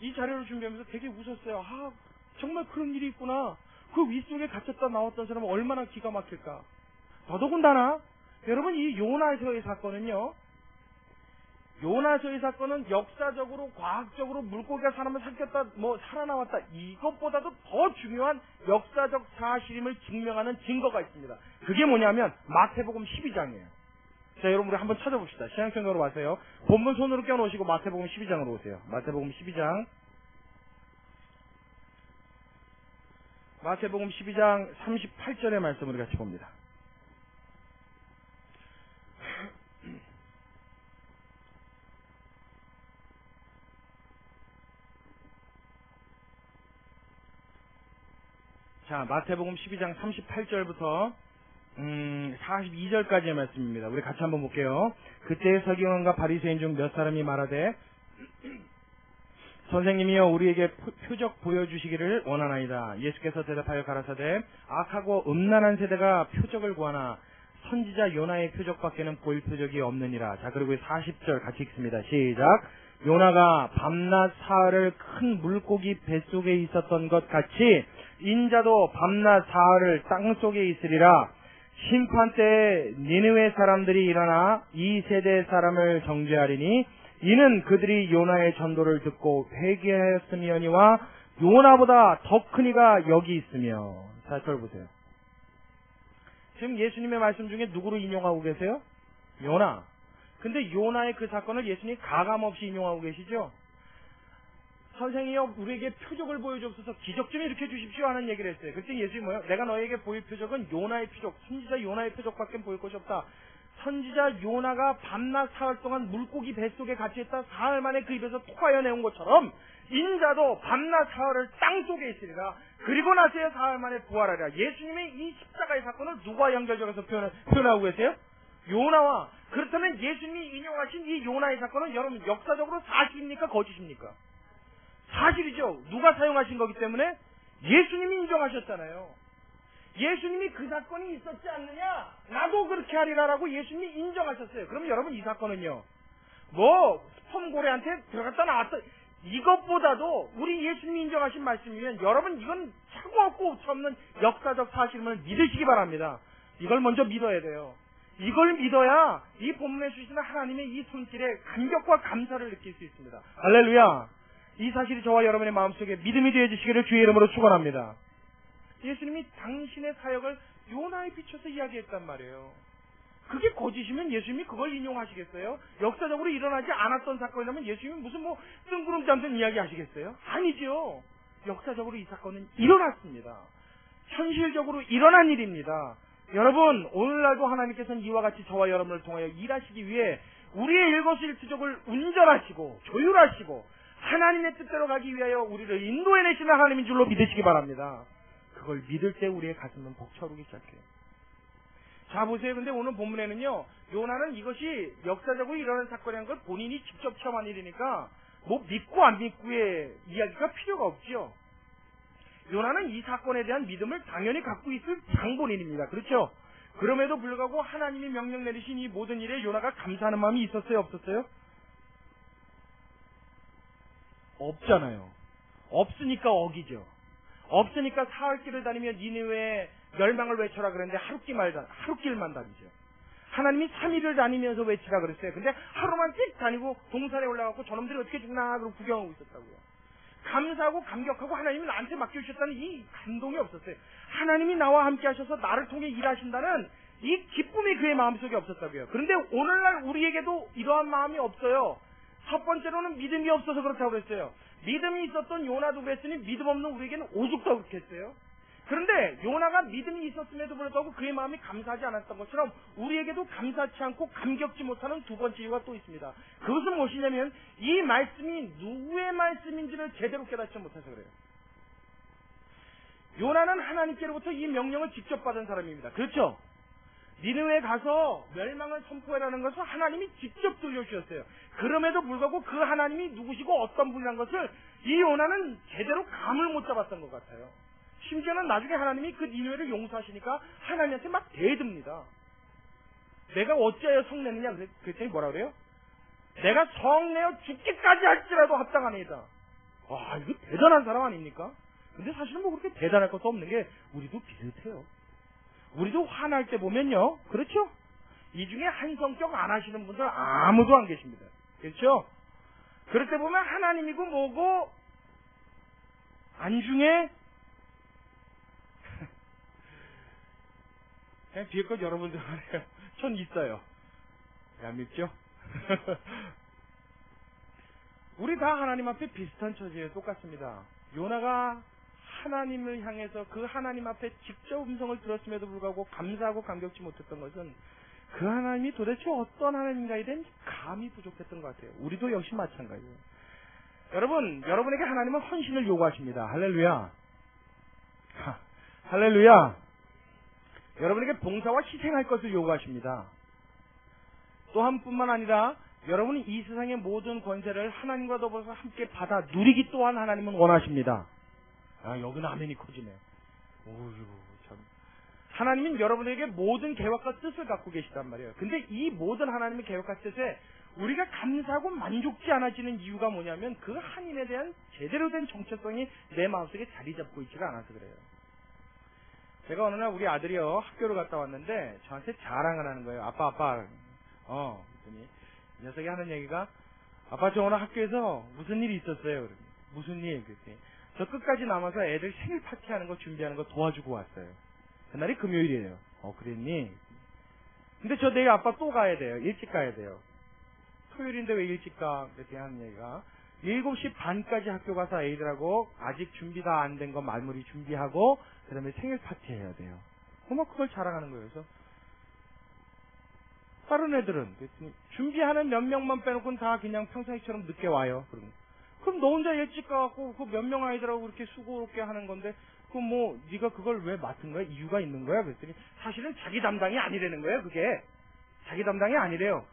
이 자료를 준비하면서 되게 웃었어요. 아, 정말 그런 일이 있구나. 그 윗속에 갇혔다 나왔던 사람은 얼마나 기가 막힐까. 더더군다나 여러분 이 요나서의 사건은요. 요나서의 사건은 역사적으로 과학적으로 물고기가 사람을 삼켰다 살아나왔다 이것보다도 더 중요한 역사적 사실임을 증명하는 증거가 있습니다. 그게 뭐냐면 마태복음 12장이에요. 자 여러분 우리 한번 찾아봅시다. 시향평으로 와서요. 본문 손으로 껴놓으시고 마태복음 12장으로 오세요. 마태복음 12장 마태복음 12장 38절의 말씀을 같이 봅니다. 자, 마태복음 12장 38절부터 42절까지의 말씀입니다. 우리 같이 한번 볼게요. 그때 서기관과 바리새인 중 몇 사람이 말하되 선생님이여 우리에게 표적 보여주시기를 원하나이다. 예수께서 대답하여 가라사대 악하고 음란한 세대가 표적을 구하나 선지자 요나의 표적밖에는 보일 표적이 없느니라. 자 그리고 40절 같이 읽습니다. 시작. 요나가 밤낮 사흘을 큰 물고기 뱃속에 있었던 것 같이 인자도 밤낮 사흘을 땅속에 있으리라. 심판 때에 니느웨 사람들이 일어나 이 세대 사람을 정죄하리니 이는 그들이 요나의 전도를 듣고 회개하였음이니와 요나보다 더 큰 이가 여기 있으며. 자, 저를 보세요. 지금 예수님의 말씀 중에 누구를 인용하고 계세요? 요나. 근데 요나의 그 사건을 예수님이 가감없이 인용하고 계시죠? 선생이여 우리에게 표적을 보여주옵소서 기적 좀 일으켜 주십시오 하는 얘기를 했어요. 그때 예수님이 뭐예요? 내가 너에게 보일 표적은 요나의 표적, 선지자 요나의 표적밖에 보일 것이 없다. 선지자 요나가 밤낮 사흘 동안 물고기 뱃속에 갇혀있다 사흘 만에 그 입에서 토하여 내온 것처럼 인자도 밤낮 사흘을 땅속에 있으리라. 그리고 나서야 사흘 만에 부활하리라. 예수님의 이 십자가의 사건을 누가 연결적으로 표현하고 계세요? 요나와. 그렇다면 예수님이 인용하신 이 요나의 사건은 여러분 역사적으로 사실입니까? 거짓입니까? 사실이죠. 누가 사용하신 거기 때문에 예수님이 인정하셨잖아요. 예수님이 그 사건이 있었지 않느냐? 나도 그렇게 하리라라고 예수님이 인정하셨어요. 그럼 여러분 이 사건은요. 스폰고래한테 들어갔다 나왔다. 이것보다도 우리 예수님이 인정하신 말씀이면 여러분 이건 차고 없고 오차 없는 역사적 사실임을 믿으시기 바랍니다. 이걸 먼저 믿어야 돼요. 이걸 믿어야 이 본문에 주시는 하나님의 이 손길에 감격과 감사를 느낄 수 있습니다. 할렐루야. 이 사실이 저와 여러분의 마음속에 믿음이 되어주시기를 주의 이름으로 축원합니다. 예수님이 당신의 사역을 요나에 비춰서 이야기했단 말이에요. 그게 거짓이면 예수님이 그걸 인용하시겠어요? 역사적으로 일어나지 않았던 사건이라면 예수님이 무슨 뜬구름 잡는 이야기 하시겠어요? 아니죠. 역사적으로 이 사건은 일어났습니다. 현실적으로 일어난 일입니다. 여러분, 오늘날도 하나님께서는 이와 같이 저와 여러분을 통하여 일하시기 위해 우리의 일거수일투족을 운전하시고 조율하시고 하나님의 뜻대로 가기 위하여 우리를 인도해내시는 하나님인 줄로 믿으시기 바랍니다. 그걸 믿을 때 우리의 가슴은 벅차오르기 시작해요. 자, 보세요. 근데 오늘 본문에는요, 요나는 이것이 역사적으로 일어난 사건이라는 걸 본인이 직접 체험한 일이니까 뭐 믿고 안 믿고의 이야기가 필요가 없죠. 요나는 이 사건에 대한 믿음을 당연히 갖고 있을 장본인입니다. 그렇죠? 그럼에도 불구하고 하나님이 명령 내리신 이 모든 일에 요나가 감사하는 마음이 있었어요? 없었어요? 없잖아요. 없으니까 어기죠. 없으니까 사흘길을 다니며 니느웨의 멸망을 외쳐라 그랬는데 하루길만 다니죠. 하나님이 3일을 다니면서 외치라 그랬어요. 근데 하루만 씩 다니고 동산에 올라가고 저놈들이 어떻게 죽나 그러고 구경하고 있었다고요. 감사하고 감격하고 하나님이 나한테 맡겨주셨다는 이 감동이 없었어요. 하나님이 나와 함께 하셔서 나를 통해 일하신다는 이 기쁨이 그의 마음속에 없었다고요. 그런데 오늘날 우리에게도 이러한 마음이 없어요. 첫 번째로는 믿음이 없어서 그렇다고 그랬어요. 믿음이 있었던 요나도 그랬으니 믿음 없는 우리에게는 오죽도 그렇겠어요. 그런데 요나가 믿음이 있었음에도 불구하고 그의 마음이 감사하지 않았던 것처럼 우리에게도 감사치 않고 감격지 못하는 두 번째 이유가 또 있습니다. 그것은 무엇이냐면 이 말씀이 누구의 말씀인지를 제대로 깨닫지 못해서 그래요. 요나는 하나님께로부터 이 명령을 직접 받은 사람입니다. 그렇죠? 니느웨에 가서 멸망을 선포해라는 것을 하나님이 직접 들려주셨어요. 그럼에도 불구하고 그 하나님이 누구시고 어떤 분이라는 것을 이 요나는 제대로 감을 못 잡았던 것 같아요. 심지어는 나중에 하나님이 그 니느웨를 용서하시니까 하나님한테 막 대듭니다. 내가 어찌하여 성내느냐 그랬더니 뭐라 그래요? 내가 성내어 죽기까지 할지라도 합당하니이다. 와, 이거 대단한 사람 아닙니까? 근데 사실은 뭐 그렇게 대단할 것도 없는 게 우리도 비슷해요. 우리도 화날 때 보면요, 그렇죠? 이 중에 한 성격 안 하시는 분들 아무도 안 계십니다. 그렇죠? 그럴 때 보면 하나님이고 뭐고 안중에 그냥 뒤에껏 여러분들 하네요. 전 있어요. 안 믿죠? 우리 다 하나님 앞에 비슷한 처지예요. 똑같습니다. 요나가 하나님을 향해서 그 하나님 앞에 직접 음성을 들었음에도 불구하고 감사하고 감격지 못했던 것은 그 하나님이 도대체 어떤 하나님인가에 대한 감이 부족했던 것 같아요. 우리도 역시 마찬가지예요. 여러분, 여러분에게 하나님은 헌신을 요구하십니다. 할렐루야. 할렐루야. 여러분에게 봉사와 희생할 것을 요구하십니다. 또한 뿐만 아니라 여러분이 이 세상의 모든 권세를 하나님과 더불어서 함께 받아 누리기 또한 하나님은 원하십니다. 아, 여기는 아멘이 커지네. 오유, 참. 하나님은 여러분에게 모든 계획과 뜻을 갖고 계시단 말이에요. 근데 이 모든 하나님의 계획과 뜻에 우리가 감사하고 만족지 않아지는 이유가 뭐냐면 그 하나님에 대한 제대로 된 정체성이 내 마음속에 자리 잡고 있지가 않아서 그래요. 제가 어느 날 우리 아들이요, 학교를 갔다 왔는데 저한테 자랑을 하는 거예요. 아빠. 그랬더니 이 녀석이 하는 얘기가, 아빠 저 오늘 학교에서 무슨 일이 있었어요. 무슨 일? 그랬더니 저 끝까지 남아서 애들 생일 파티하는 거 준비하는 거 도와주고 왔어요. 그날이 금요일이에요. 그랬니? 근데 저 내일 아빠 또 가야 돼요. 일찍 가야 돼요. 토요일인데 왜 일찍 가? 그랬더니 하는 얘기가 7시 반까지 학교 가서 애들하고 아직 준비 다 안 된 거 말머리 준비하고 그 다음에 생일 파티 해야 돼요. 그걸 자랑하는 거예요. 그래서 다른 애들은 그랬더니 준비하는 몇 명만 빼놓고는 다 그냥 평상시처럼 늦게 와요. 그럼 너 혼자 일찍 가갖고 그 몇 명 아이들하고 그렇게 수고롭게 하는 건데 그럼 뭐 네가 그걸 왜 맡은 거야? 이유가 있는 거야? 그랬더니 사실은 자기 담당이 아니라는 거예요. 그게 자기 담당이 아니래요.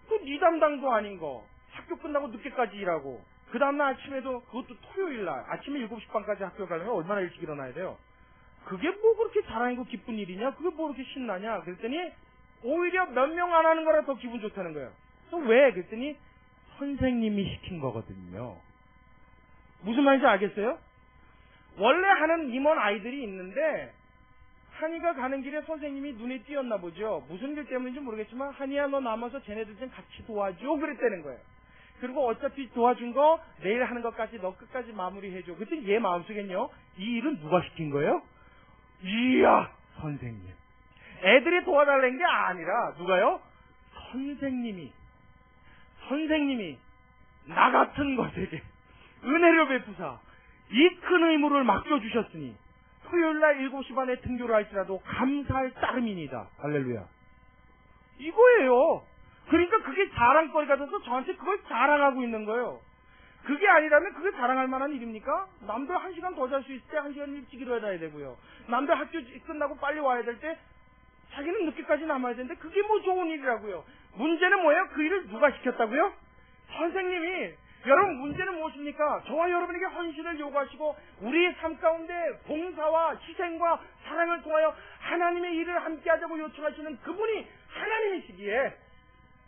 그 네 담당도 아닌 거 학교 끝나고 늦게까지 일하고 그 다음날 아침에도 그것도 토요일날 아침에 7시 반까지 학교 가려면 얼마나 일찍 일어나야 돼요? 그게 뭐 그렇게 자랑이고 기쁜 일이냐? 그게 뭐 그렇게 신나냐? 그랬더니 오히려 몇 명 안 하는 거라 더 기분 좋다는 거예요. 그래서 왜? 그랬더니 선생님이 시킨 거거든요. 무슨 말인지 알겠어요? 원래 하는 임원 아이들이 있는데 한이가 가는 길에 선생님이 눈에 띄었나 보죠. 무슨 일 때문인지 모르겠지만 한이야 너 남아서 쟤네들 좀 같이 도와줘 그랬다는 거예요. 그리고 어차피 도와준 거 내일 하는 것까지 너 끝까지 마무리해줘. 그랬더니 얘 마음속엔요, 이 일은 누가 시킨 거예요? 이야, 선생님. 애들이 도와달라는 게 아니라 누가요? 선생님이 나 같은 것에게 은혜를 베푸사 이 큰 의무를 맡겨주셨으니 수요일날 7시 반에 등교를 할지라도 감사할 따름이니다. 할렐루야. 이거예요. 그러니까 그게 자랑거리가 돼서 저한테 그걸 자랑하고 있는 거예요. 그게 아니라면 그게 자랑할 만한 일입니까? 남들 1시간 더 잘 수 있을 때 1시간 일찍 일어나야 되고요. 남들 학교 끝나고 빨리 와야 될 때 자기는 늦게까지 남아야 되는데 그게 뭐 좋은 일이라고요. 문제는 뭐예요? 그 일을 누가 시켰다고요? 선생님이. 여러분 문제는 무엇입니까? 저와 여러분에게 헌신을 요구하시고 우리의 삶 가운데 봉사와 희생과 사랑을 통하여 하나님의 일을 함께하자고 요청하시는 그분이 하나님이시기에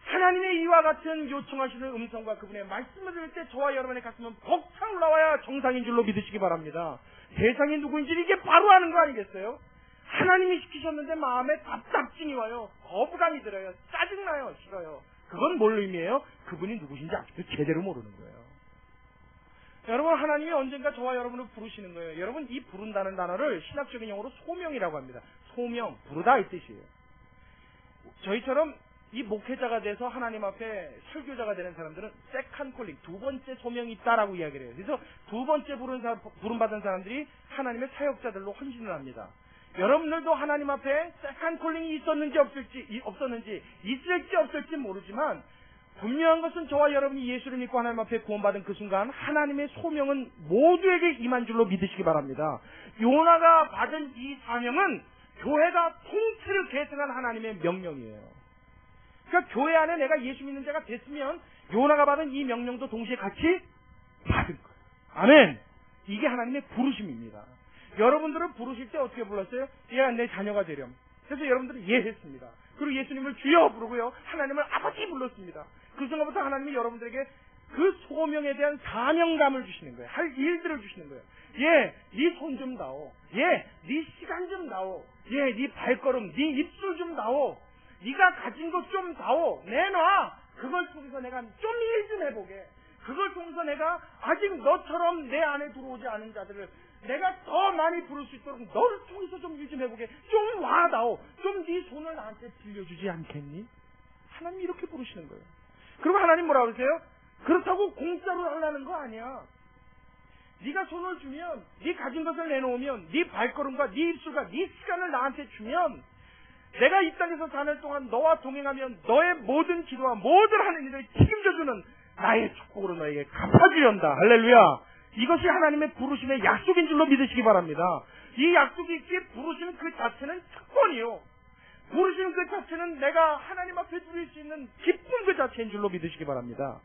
하나님의 이와 같은 요청하시는 음성과 그분의 말씀을 들을 때 저와 여러분의 가슴은 벅차 올라와야 정상인 줄로 믿으시기 바랍니다. 대상이 누구인지 이게 바로 아는 거 아니겠어요? 하나님이 시키셨는데 마음에 답답증이 와요. 거부감이 들어요. 짜증나요. 싫어요. 그건 뭘 의미해요? 그분이 누구신지 아직도 제대로 모르는 거예요. 여러분 하나님이 언젠가 저와 여러분을 부르시는 거예요. 여러분 이 부른다는 단어를 신학적인 용어로 소명이라고 합니다. 소명, 부르다 이 뜻이에요. 저희처럼 이 목회자가 돼서 하나님 앞에 설교자가 되는 사람들은 세컨 콜링, 두 번째 소명이 있다라고 이야기를 해요. 그래서 두 번째 부름받은 사람들이 하나님의 사역자들로 헌신을 합니다. 여러분들도 하나님 앞에 세컨 콜링이 있었는지 있을지 없을지 모르지만 분명한 것은 저와 여러분이 예수를 믿고 하나님 앞에 구원받은 그 순간 하나님의 소명은 모두에게 임한 줄로 믿으시기 바랍니다. 요나가 받은 이 사명은 교회가 통치를 계승한 하나님의 명령이에요. 그러니까 교회 안에 내가 예수 믿는 자가 됐으면 요나가 받은 이 명령도 동시에 같이 받은 거예요. 아멘. 이게 하나님의 부르심입니다. 여러분들은 부르실 때 어떻게 불렀어요? 예, 내 자녀가 되렴. 그래서 여러분들은 예 했습니다. 그리고 예수님을 주여 부르고요. 하나님을 아버지 불렀습니다. 그 순간부터 하나님이 여러분들에게 그 소명에 대한 사명감을 주시는 거예요. 할 일들을 주시는 거예요. 예, 네 손 좀 다오. 예, 네 시간 좀 다오. 예, 네 발걸음, 네 입술 좀 다오. 네가 가진 것 좀 다오. 내놔. 그걸 통해서 내가 좀 일 좀 해보게. 그걸 통해서 내가 아직 너처럼 내 안에 들어오지 않은 자들을 내가 더 많이 부를 수 있도록 너를 통해서 좀 일 좀 해보게. 좀 와다오. 좀 네 손을 나한테 빌려주지 않겠니? 하나님 이렇게 부르시는 거예요. 그리고 하나님 뭐라 그러세요? 그렇다고 공짜로 하려는 거 아니야. 네가 손을 주면, 네 가진 것을 내놓으면, 네 발걸음과 네 입술과 네 시간을 나한테 주면 내가 이 땅에서 사는 동안 너와 동행하면 너의 모든 기도와 모든 하는 일을 책임져주는 나의 축복으로 너에게 갚아주련다. 할렐루야. 이것이 하나님의 부르심의 약속인 줄로 믿으시기 바랍니다. 이 약속이 있기에 부르심 그 자체는 특권이요. 부르심 그 자체는 내가 하나님 앞에 누릴 수 있는 기쁨 그 자체인 줄로 믿으시기 바랍니다.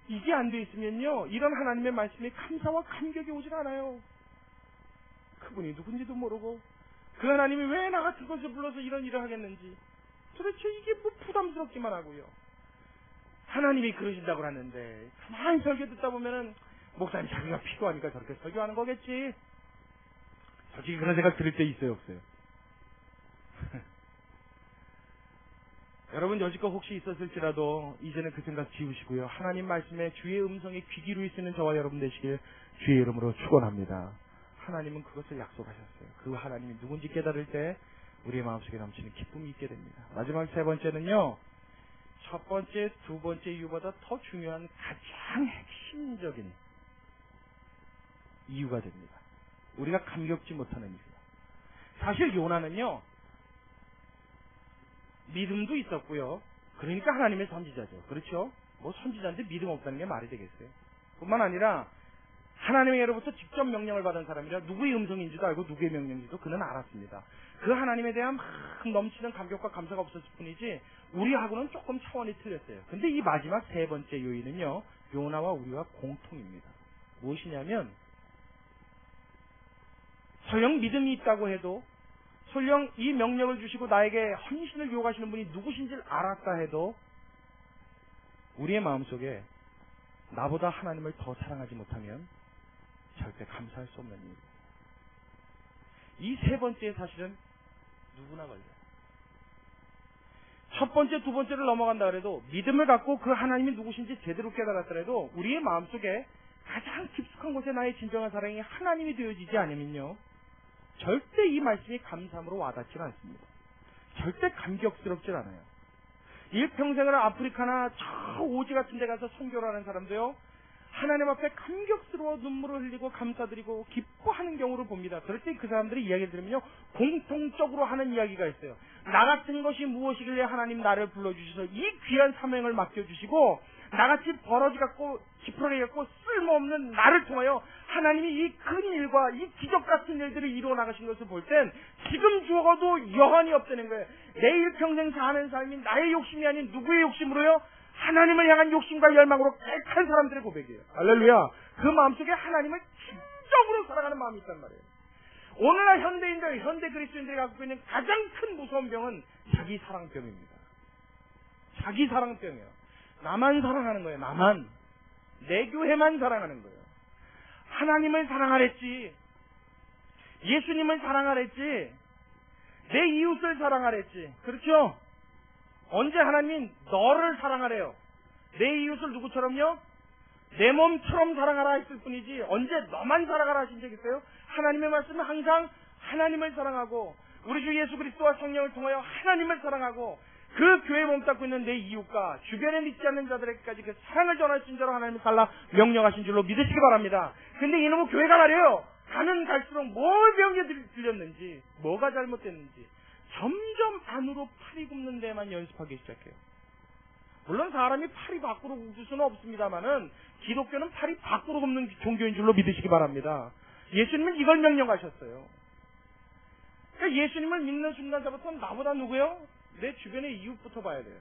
이게 안 돼 있으면요, 이런 하나님의 말씀이 감사와 감격이 오질 않아요. 그분이 누군지도 모르고 그 하나님이 왜 나 같은 것을 불러서 이런 일을 하겠는지 도대체 이게 뭐 부담스럽기만 하고요. 하나님이 그러신다고 하는데 가만히 설교 듣다 보면은 목사님 자기가 필요하니까 저렇게 설교하는 거겠지. 솔직히 그런 생각 들을 때 있어요, 없어요? 여러분 여지껏 혹시 있었을지라도 이제는 그 생각 지우시고요. 하나님 말씀에 주의 음성에 귀 기울일 수 있는 저와 여러분 되시길 주의 이름으로 축원합니다. 하나님은 그것을 약속하셨어요. 그 하나님이 누군지 깨달을 때 우리의 마음속에 넘치는 기쁨이 있게 됩니다. 마지막 세 번째는요, 첫 번째, 두 번째 이유보다 더 중요한 가장 핵심적인 이유가 됩니다. 우리가 감격지 못하는 이유. 사실 요나는요, 믿음도 있었고요. 그러니까 하나님의 선지자죠. 그렇죠? 뭐 선지자인데 믿음 없다는 게 말이 되겠어요? 뿐만 아니라 하나님에게로부터 직접 명령을 받은 사람이라 누구의 음성인지도 알고 누구의 명령인지도 그는 알았습니다. 그 하나님에 대한 막 넘치는 감격과 감사가 없었을 뿐이지 우리하고는 조금 차원이 틀렸어요. 근데 이 마지막 세 번째 요인은요, 요나와 우리와 공통입니다. 무엇이냐면 설령 믿음이 있다고 해도, 설령 이 명령을 주시고 나에게 헌신을 요구하시는 분이 누구신지를 알았다 해도 우리의 마음속에 나보다 하나님을 더 사랑하지 못하면 절대 감사할 수 없는 일입니다. 이 세 번째 사실은 누구나 걸려요. 첫 번째, 두 번째를 넘어간다 그래도 믿음을 갖고 그 하나님이 누구신지 제대로 깨달았더라도 우리의 마음속에 가장 깊숙한 곳에 나의 진정한 사랑이 하나님이 되어지지 않으면요, 절대 이 말씀이 감사함으로 와닿지 않습니다. 절대 감격스럽지 않아요. 일평생을 아프리카나 저 오지 같은 데 가서 선교를 하는 사람도요, 하나님 앞에 감격스러워 눈물을 흘리고 감사드리고 기뻐하는 경우를 봅니다. 그럴 때 그 사람들이 이야기를 들으면요, 공통적으로 하는 이야기가 있어요. 나 같은 것이 무엇이길래 하나님 나를 불러주셔서 이 귀한 사명을 맡겨주시고 나같이 버러지 같고 지푸라기 같고 쓸모없는 나를 통하여 하나님이 이 큰 일과 이 기적 같은 일들을 이루어 나가신 것을 볼 땐 지금 죽어도 여한이 없다는 거예요. 내일 평생 사는 삶이 나의 욕심이 아닌 누구의 욕심으로요? 하나님을 향한 욕심과 열망으로 객한 사람들의 고백이에요. 할렐루야. 그 마음속에 하나님을 진정으로 사랑하는 마음이 있단 말이에요. 오늘날 현대인들, 현대 그리스도인들이 갖고 있는 가장 큰 무서운 병은 자기 사랑병입니다. 자기 사랑병이에요. 나만 사랑하는 거예요. 나만. 내 교회만 사랑하는 거예요. 하나님을 사랑하랬지, 예수님을 사랑하랬지, 내 이웃을 사랑하랬지. 그렇죠? 언제 하나님이 너를 사랑하래요? 내 이웃을 누구처럼요? 내 몸처럼 사랑하라 했을 뿐이지 언제 너만 사랑하라 하신 적 있어요? 하나님의 말씀은 항상 하나님을 사랑하고 우리 주 예수 그리스도와 성령을 통하여 하나님을 사랑하고 그 교회 몸 닦고 있는 내 이웃과 주변에 믿지 않는 자들에게까지 그 사랑을 전할 진짜로 하나님을 달라 명령하신 줄로 믿으시기 바랍니다. 근데 이놈의 교회가 말이에요, 가면 갈수록 뭘 배운 게 들렸는지, 뭐가 잘못됐는지 점점 안으로 팔이 굽는 데만 연습하기 시작해요. 물론 사람이 팔이 밖으로 굽을 수는 없습니다만은 기독교는 팔이 밖으로 굽는 종교인 줄로 믿으시기 바랍니다. 예수님은 이걸 명령하셨어요. 그러니까 예수님을 믿는 순간부터 나보다 누구요? 내 주변의 이웃부터 봐야 돼요.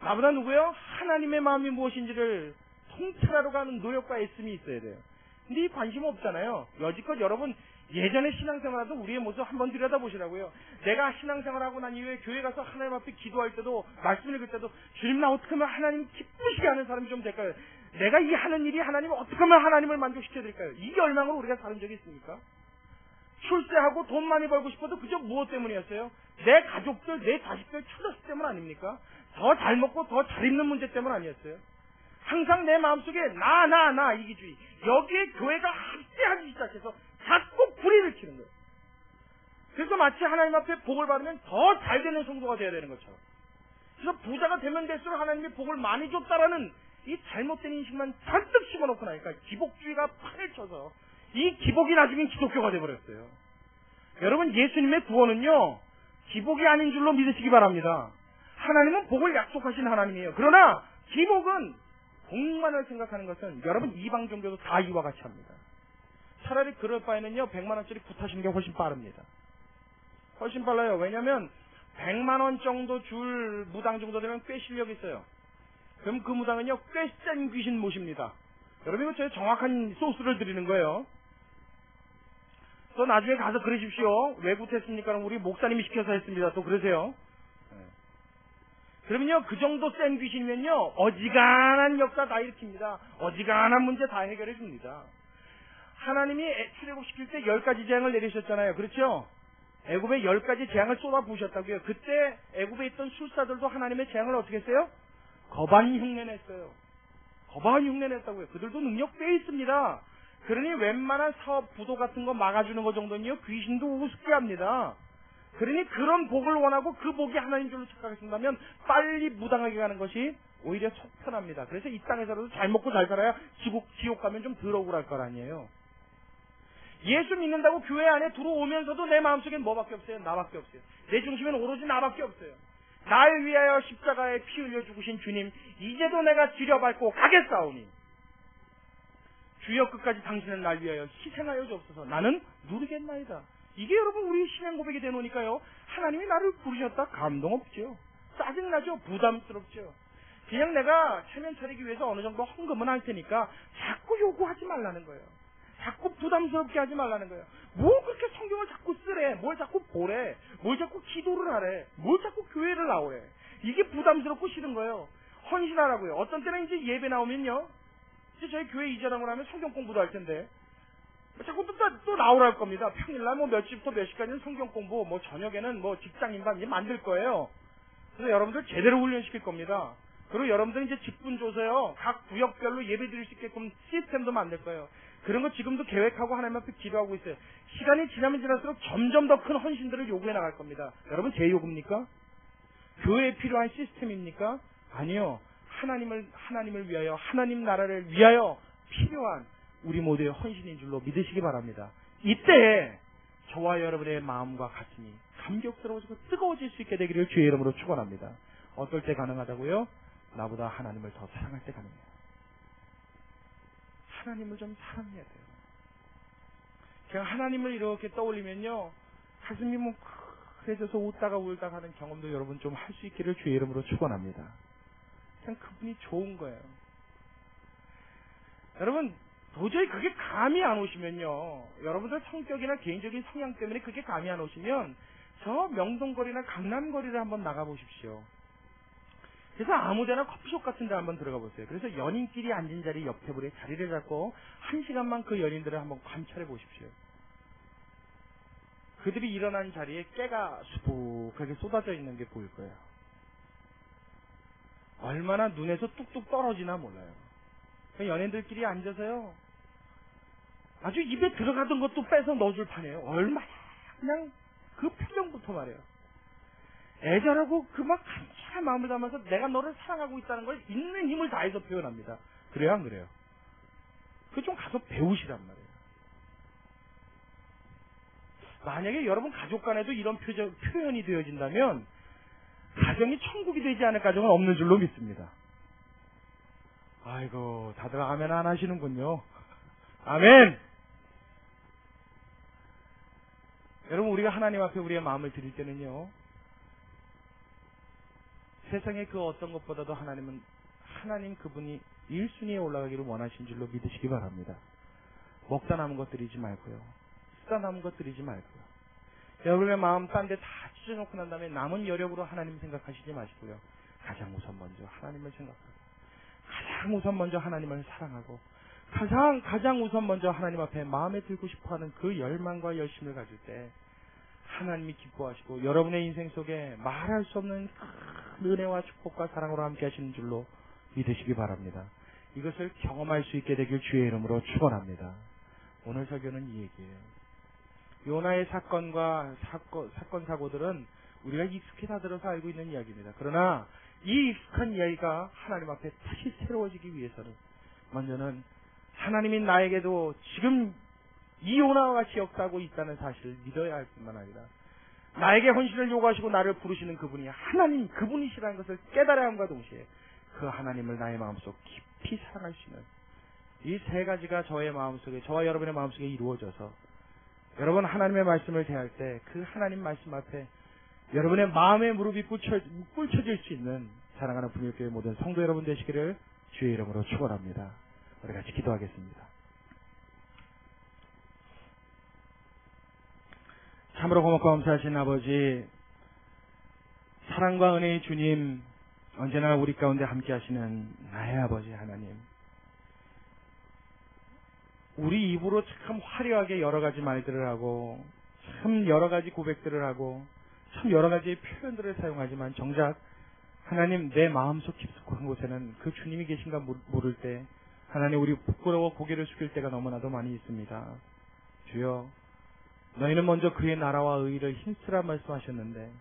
나보다 누구요? 하나님의 마음이 무엇인지를 통찰하러 가는 노력과 애씀이 있어야 돼요. 근데 이 관심 없잖아요. 여지껏 여러분 예전에 신앙생활하던 우리의 모습 한번 들여다보시라고요. 내가 신앙생활하고 난 이후에 교회 가서 하나님 앞에 기도할 때도 말씀을 읽을 때도 주님 나 어떻게 하면 하나님 기쁘시게 하는 사람이 좀 될까요? 내가 이 하는 일이 하나님을 어떻게 하면 하나님을 만족시켜야 될까요? 이 열망으로 우리가 사는 적이 있습니까? 출세하고 돈 많이 벌고 싶어도 그저 무엇 때문이었어요? 내 가족들, 내 자식들 출세 때문 아닙니까? 더 잘 먹고 더 잘 입는 문제 때문 아니었어요? 항상 내 마음속에 나 이기주의, 여기에 교회가 합세하기 시작해서 자꾸 불의를 켜는 거예요. 그래서 마치 하나님 앞에 복을 받으면 더 잘 되는 성도가 되어야 되는 것처럼, 그래서 부자가 되면 될수록 하나님이 복을 많이 줬다라는 이 잘못된 인식만 잔뜩 심어놓고 나니까 기복주의가 판을 쳐서 이 기복이 나중에 기독교가 돼버렸어요. 여러분, 예수님의 구원은요 기복이 아닌 줄로 믿으시기 바랍니다. 하나님은 복을 약속하신 하나님이에요. 그러나 기복은 복만을 생각하는 것은 여러분 이방 종교도 다 이와 같이 합니다. 차라리 그럴 바에는요 100만 원짜리 굿하시는 게 훨씬 빠릅니다. 훨씬 빨라요. 왜냐하면 100만 원 정도 줄 무당 정도 되면 꽤 실력이 있어요. 그럼 그 무당은요 꽤 센 귀신 모십니다. 여러분, 이거 제가 정확한 소스를 드리는 거예요. 또 나중에 가서 그러십시오. 왜 굿했습니까? 우리 목사님이 시켜서 했습니다. 또 그러세요. 그러면요 그 정도 센 귀신이면요 어지간한 역사 다 일으킵니다. 어지간한 문제 다 해결해 줍니다. 하나님이 출애굽시킬 때 10가지 재앙을 내리셨잖아요. 그렇죠? 애굽에 10가지 재앙을 쏟아 부으셨다고요. 그때 애굽에 있던 술사들도 하나님의 재앙을 어떻게 했어요? 거반 흉내냈어요. 거반 흉내냈다고요. 그들도 능력 꽤 있습니다. 그러니 웬만한 사업 부도 같은 거 막아주는 거 정도는요 귀신도 우습게 합니다. 그러니 그런 복을 원하고 그 복이 하나님 줄로 착각했습니다면 빨리 무당하게 가는 것이 오히려 속 편합니다. 그래서 이 땅에서라도 잘 먹고 잘 살아야 지옥 가면 좀 덜 억울할 거 아니에요. 예수 믿는다고 교회 안에 들어오면서도 내 마음속엔 뭐밖에 없어요? 나밖에 없어요. 내 중심엔 오로지 나밖에 없어요. 날 위하여 십자가에 피 흘려 죽으신 주님, 이제도 내가 지려밟고 가겠사오니 주여 끝까지 당신은 날 위하여 희생하여 주옵소서. 나는 누리겠나이다. 이게 여러분 우리 신앙 고백이 되노니까요 하나님이 나를 부르셨다 감동 없죠. 짜증나죠. 부담스럽죠. 그냥 내가 체면 차리기 위해서 어느 정도 헌금은 할 테니까 자꾸 요구하지 말라는 거예요. 자꾸 부담스럽게 하지 말라는 거예요. 뭐 그렇게 성경을 자꾸 쓰래, 뭘 자꾸 보래, 뭘 자꾸 기도를 하래, 뭘 자꾸 교회를 나오래. 이게 부담스럽고 싫은 거예요. 헌신하라고요. 어떤 때는 이제 예배 나오면요, 이제 저희 교회 이전하고 나면 성경 공부도 할 텐데 자꾸 또 나오라 할 겁니다. 평일날 뭐 몇 시부터 몇 시까지는 성경 공부, 뭐 저녁에는 뭐 직장인반 이제 만들 거예요. 그래서 여러분들 제대로 훈련시킬 겁니다. 그리고 여러분들 이제 직분 줘서요 각 구역별로 예배 드릴 수 있게끔 시스템도 만들 거예요. 그런 거 지금도 계획하고 하나님 앞에 기도하고 있어요. 시간이 지나면 지날수록 점점 더 큰 헌신들을 요구해 나갈 겁니다. 여러분 제 요구입니까? 교회에 필요한 시스템입니까? 아니요. 하나님을 위하여, 하나님 나라를 위하여 필요한 우리 모두의 헌신인 줄로 믿으시기 바랍니다. 이때 저와 여러분의 마음과 가슴이 감격스러워지고 뜨거워질 수 있게 되기를 주의 이름으로 축원합니다. 어떨 때 가능하다고요? 나보다 하나님을 더 사랑할 때 가능해요. 하나님을 좀 사랑해야 돼요. 그냥 하나님을 이렇게 떠올리면요, 가슴이 뭉클해져서 웃다가 울다가 하는 경험도 여러분 좀 할 수 있기를 주의 이름으로 축원합니다. 그냥 그분이 좋은 거예요. 여러분, 도저히 그게 감이 안 오시면요, 여러분들 성격이나 개인적인 성향 때문에 그게 감이 안 오시면 저 명동거리나 강남거리를 한번 나가보십시오. 그래서 아무데나 커피숍 같은 데 한번 들어가 보세요. 그래서 연인끼리 앉은 자리 옆 테이블에 자리를 잡고 1시간만 그 연인들을 한번 관찰해 보십시오. 그들이 일어난 자리에 깨가 수북하게 쏟아져 있는 게 보일 거예요. 얼마나 눈에서 뚝뚝 떨어지나 몰라요. 연인들끼리 앉아서요, 아주 입에 들어가던 것도 빼서 넣어줄 판이에요. 얼마나 그냥 그 표정부터 말이에요. 애절하고 그 막 간절한 마음을 담아서 내가 너를 사랑하고 있다는 걸 있는 힘을 다해서 표현합니다. 그래요, 안 그래요? 그 좀 가서 배우시란 말이에요. 만약에 여러분 가족 간에도 이런 표현이 되어진다면 가정이 천국이 되지 않을 가정은 없는 줄로 믿습니다. 아이고, 다들 아멘 안 하시는군요. 아멘! 여러분, 우리가 하나님 앞에 우리의 마음을 드릴 때는요, 세상의 그 어떤 것보다도 하나님 그분이 1순위에 올라가기를 원하신 줄로 믿으시기 바랍니다. 먹다 남은 것 드리지 말고요, 쓰다 남은 것 드리지 말고요, 여러분의 마음 딴 데 다 찢어놓고 난 다음에 남은 여력으로 하나님 생각하시지 마시고요, 가장 우선 먼저 하나님을 생각하고, 가장 우선 먼저 하나님을 사랑하고, 가장 우선 먼저 하나님 앞에 마음에 들고 싶어하는 그 열망과 열심을 가질 때 하나님이 기뻐하시고 여러분의 인생 속에 말할 수 없는 큰 은혜와 축복과 사랑으로 함께 하시는 줄로 믿으시기 바랍니다. 이것을 경험할 수 있게 되길 주의 이름으로 축원합니다. 오늘 설교는 이 얘기예요. 요나의 사건 사고들은 우리가 익숙히 다 들어서 알고 있는 이야기입니다. 그러나 이 익숙한 이야기가 하나님 앞에 다시 새로워지기 위해서는 먼저는 하나님이 나에게도 지금 이 요나와 같이 역사하고 있다는 사실을 믿어야 할 뿐만 아니라 나에게 헌신을 요구하시고 나를 부르시는 그분이 하나님, 그분이시라는 것을 깨달아야 함과 동시에 그 하나님을 나의 마음속 깊이 사랑할 수 있는 이 세 가지가 저의 마음속에, 저와 여러분의 마음속에 이루어져서 여러분 하나님의 말씀을 대할 때 그 하나님 말씀 앞에 여러분의 마음의 무릎이 꿇혀질 수 있는 사랑하는 분일교회 모든 성도 여러분 되시기를 주의 이름으로 축원합니다. 우리 같이 기도하겠습니다. 참으로 고맙고 감사하신 아버지, 사랑과 은혜의 주님, 언제나 우리 가운데 함께 하시는 나의 아버지 하나님, 우리 입으로 참 화려하게 여러 가지 말들을 하고 참 여러 가지 고백들을 하고 참 여러 가지 표현들을 사용하지만 정작 하나님 내 마음속 깊숙한 곳에는 그 주님이 계신가 모를 때 하나님 우리 부끄러워 고개를 숙일 때가 너무나도 많이 있습니다. 주여, 너희는 먼저 그의 나라와 의의를 힘쓰라 말씀하셨는데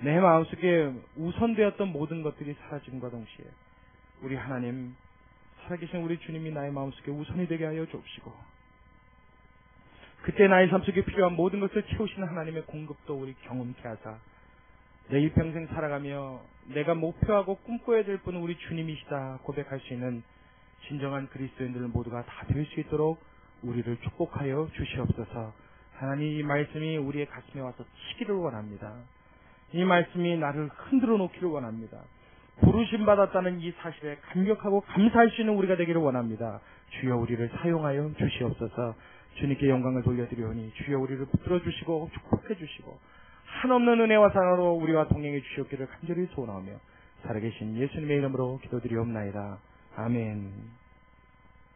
내 마음속에 우선되었던 모든 것들이 사라짐과 동시에 우리 하나님, 살아계신 우리 주님이 나의 마음속에 우선이 되게 하여 주옵시고 그때 나의 삶 속에 필요한 모든 것을 채우시는 하나님의 공급도 우리 경험케 하사 내 일평생 살아가며 내가 목표하고 꿈꿔야 될 분은 우리 주님이시다 고백할 수 있는 진정한 그리스도인들 모두가 다 될 수 있도록 우리를 축복하여 주시옵소서. 하나님, 이 말씀이 우리의 가슴에 와서 치기를 원합니다. 이 말씀이 나를 흔들어 놓기를 원합니다. 부르심 받았다는 이 사실에 감격하고 감사할 수 있는 우리가 되기를 원합니다. 주여, 우리를 사용하여 주시옵소서. 주님께 영광을 돌려드리오니 주여, 우리를 붙들어 주시고 축복해 주시고 한없는 은혜와 사랑으로 우리와 동행해 주시옵기를 간절히 소원하며 살아계신 예수님의 이름으로 기도드리옵나이다. 아멘.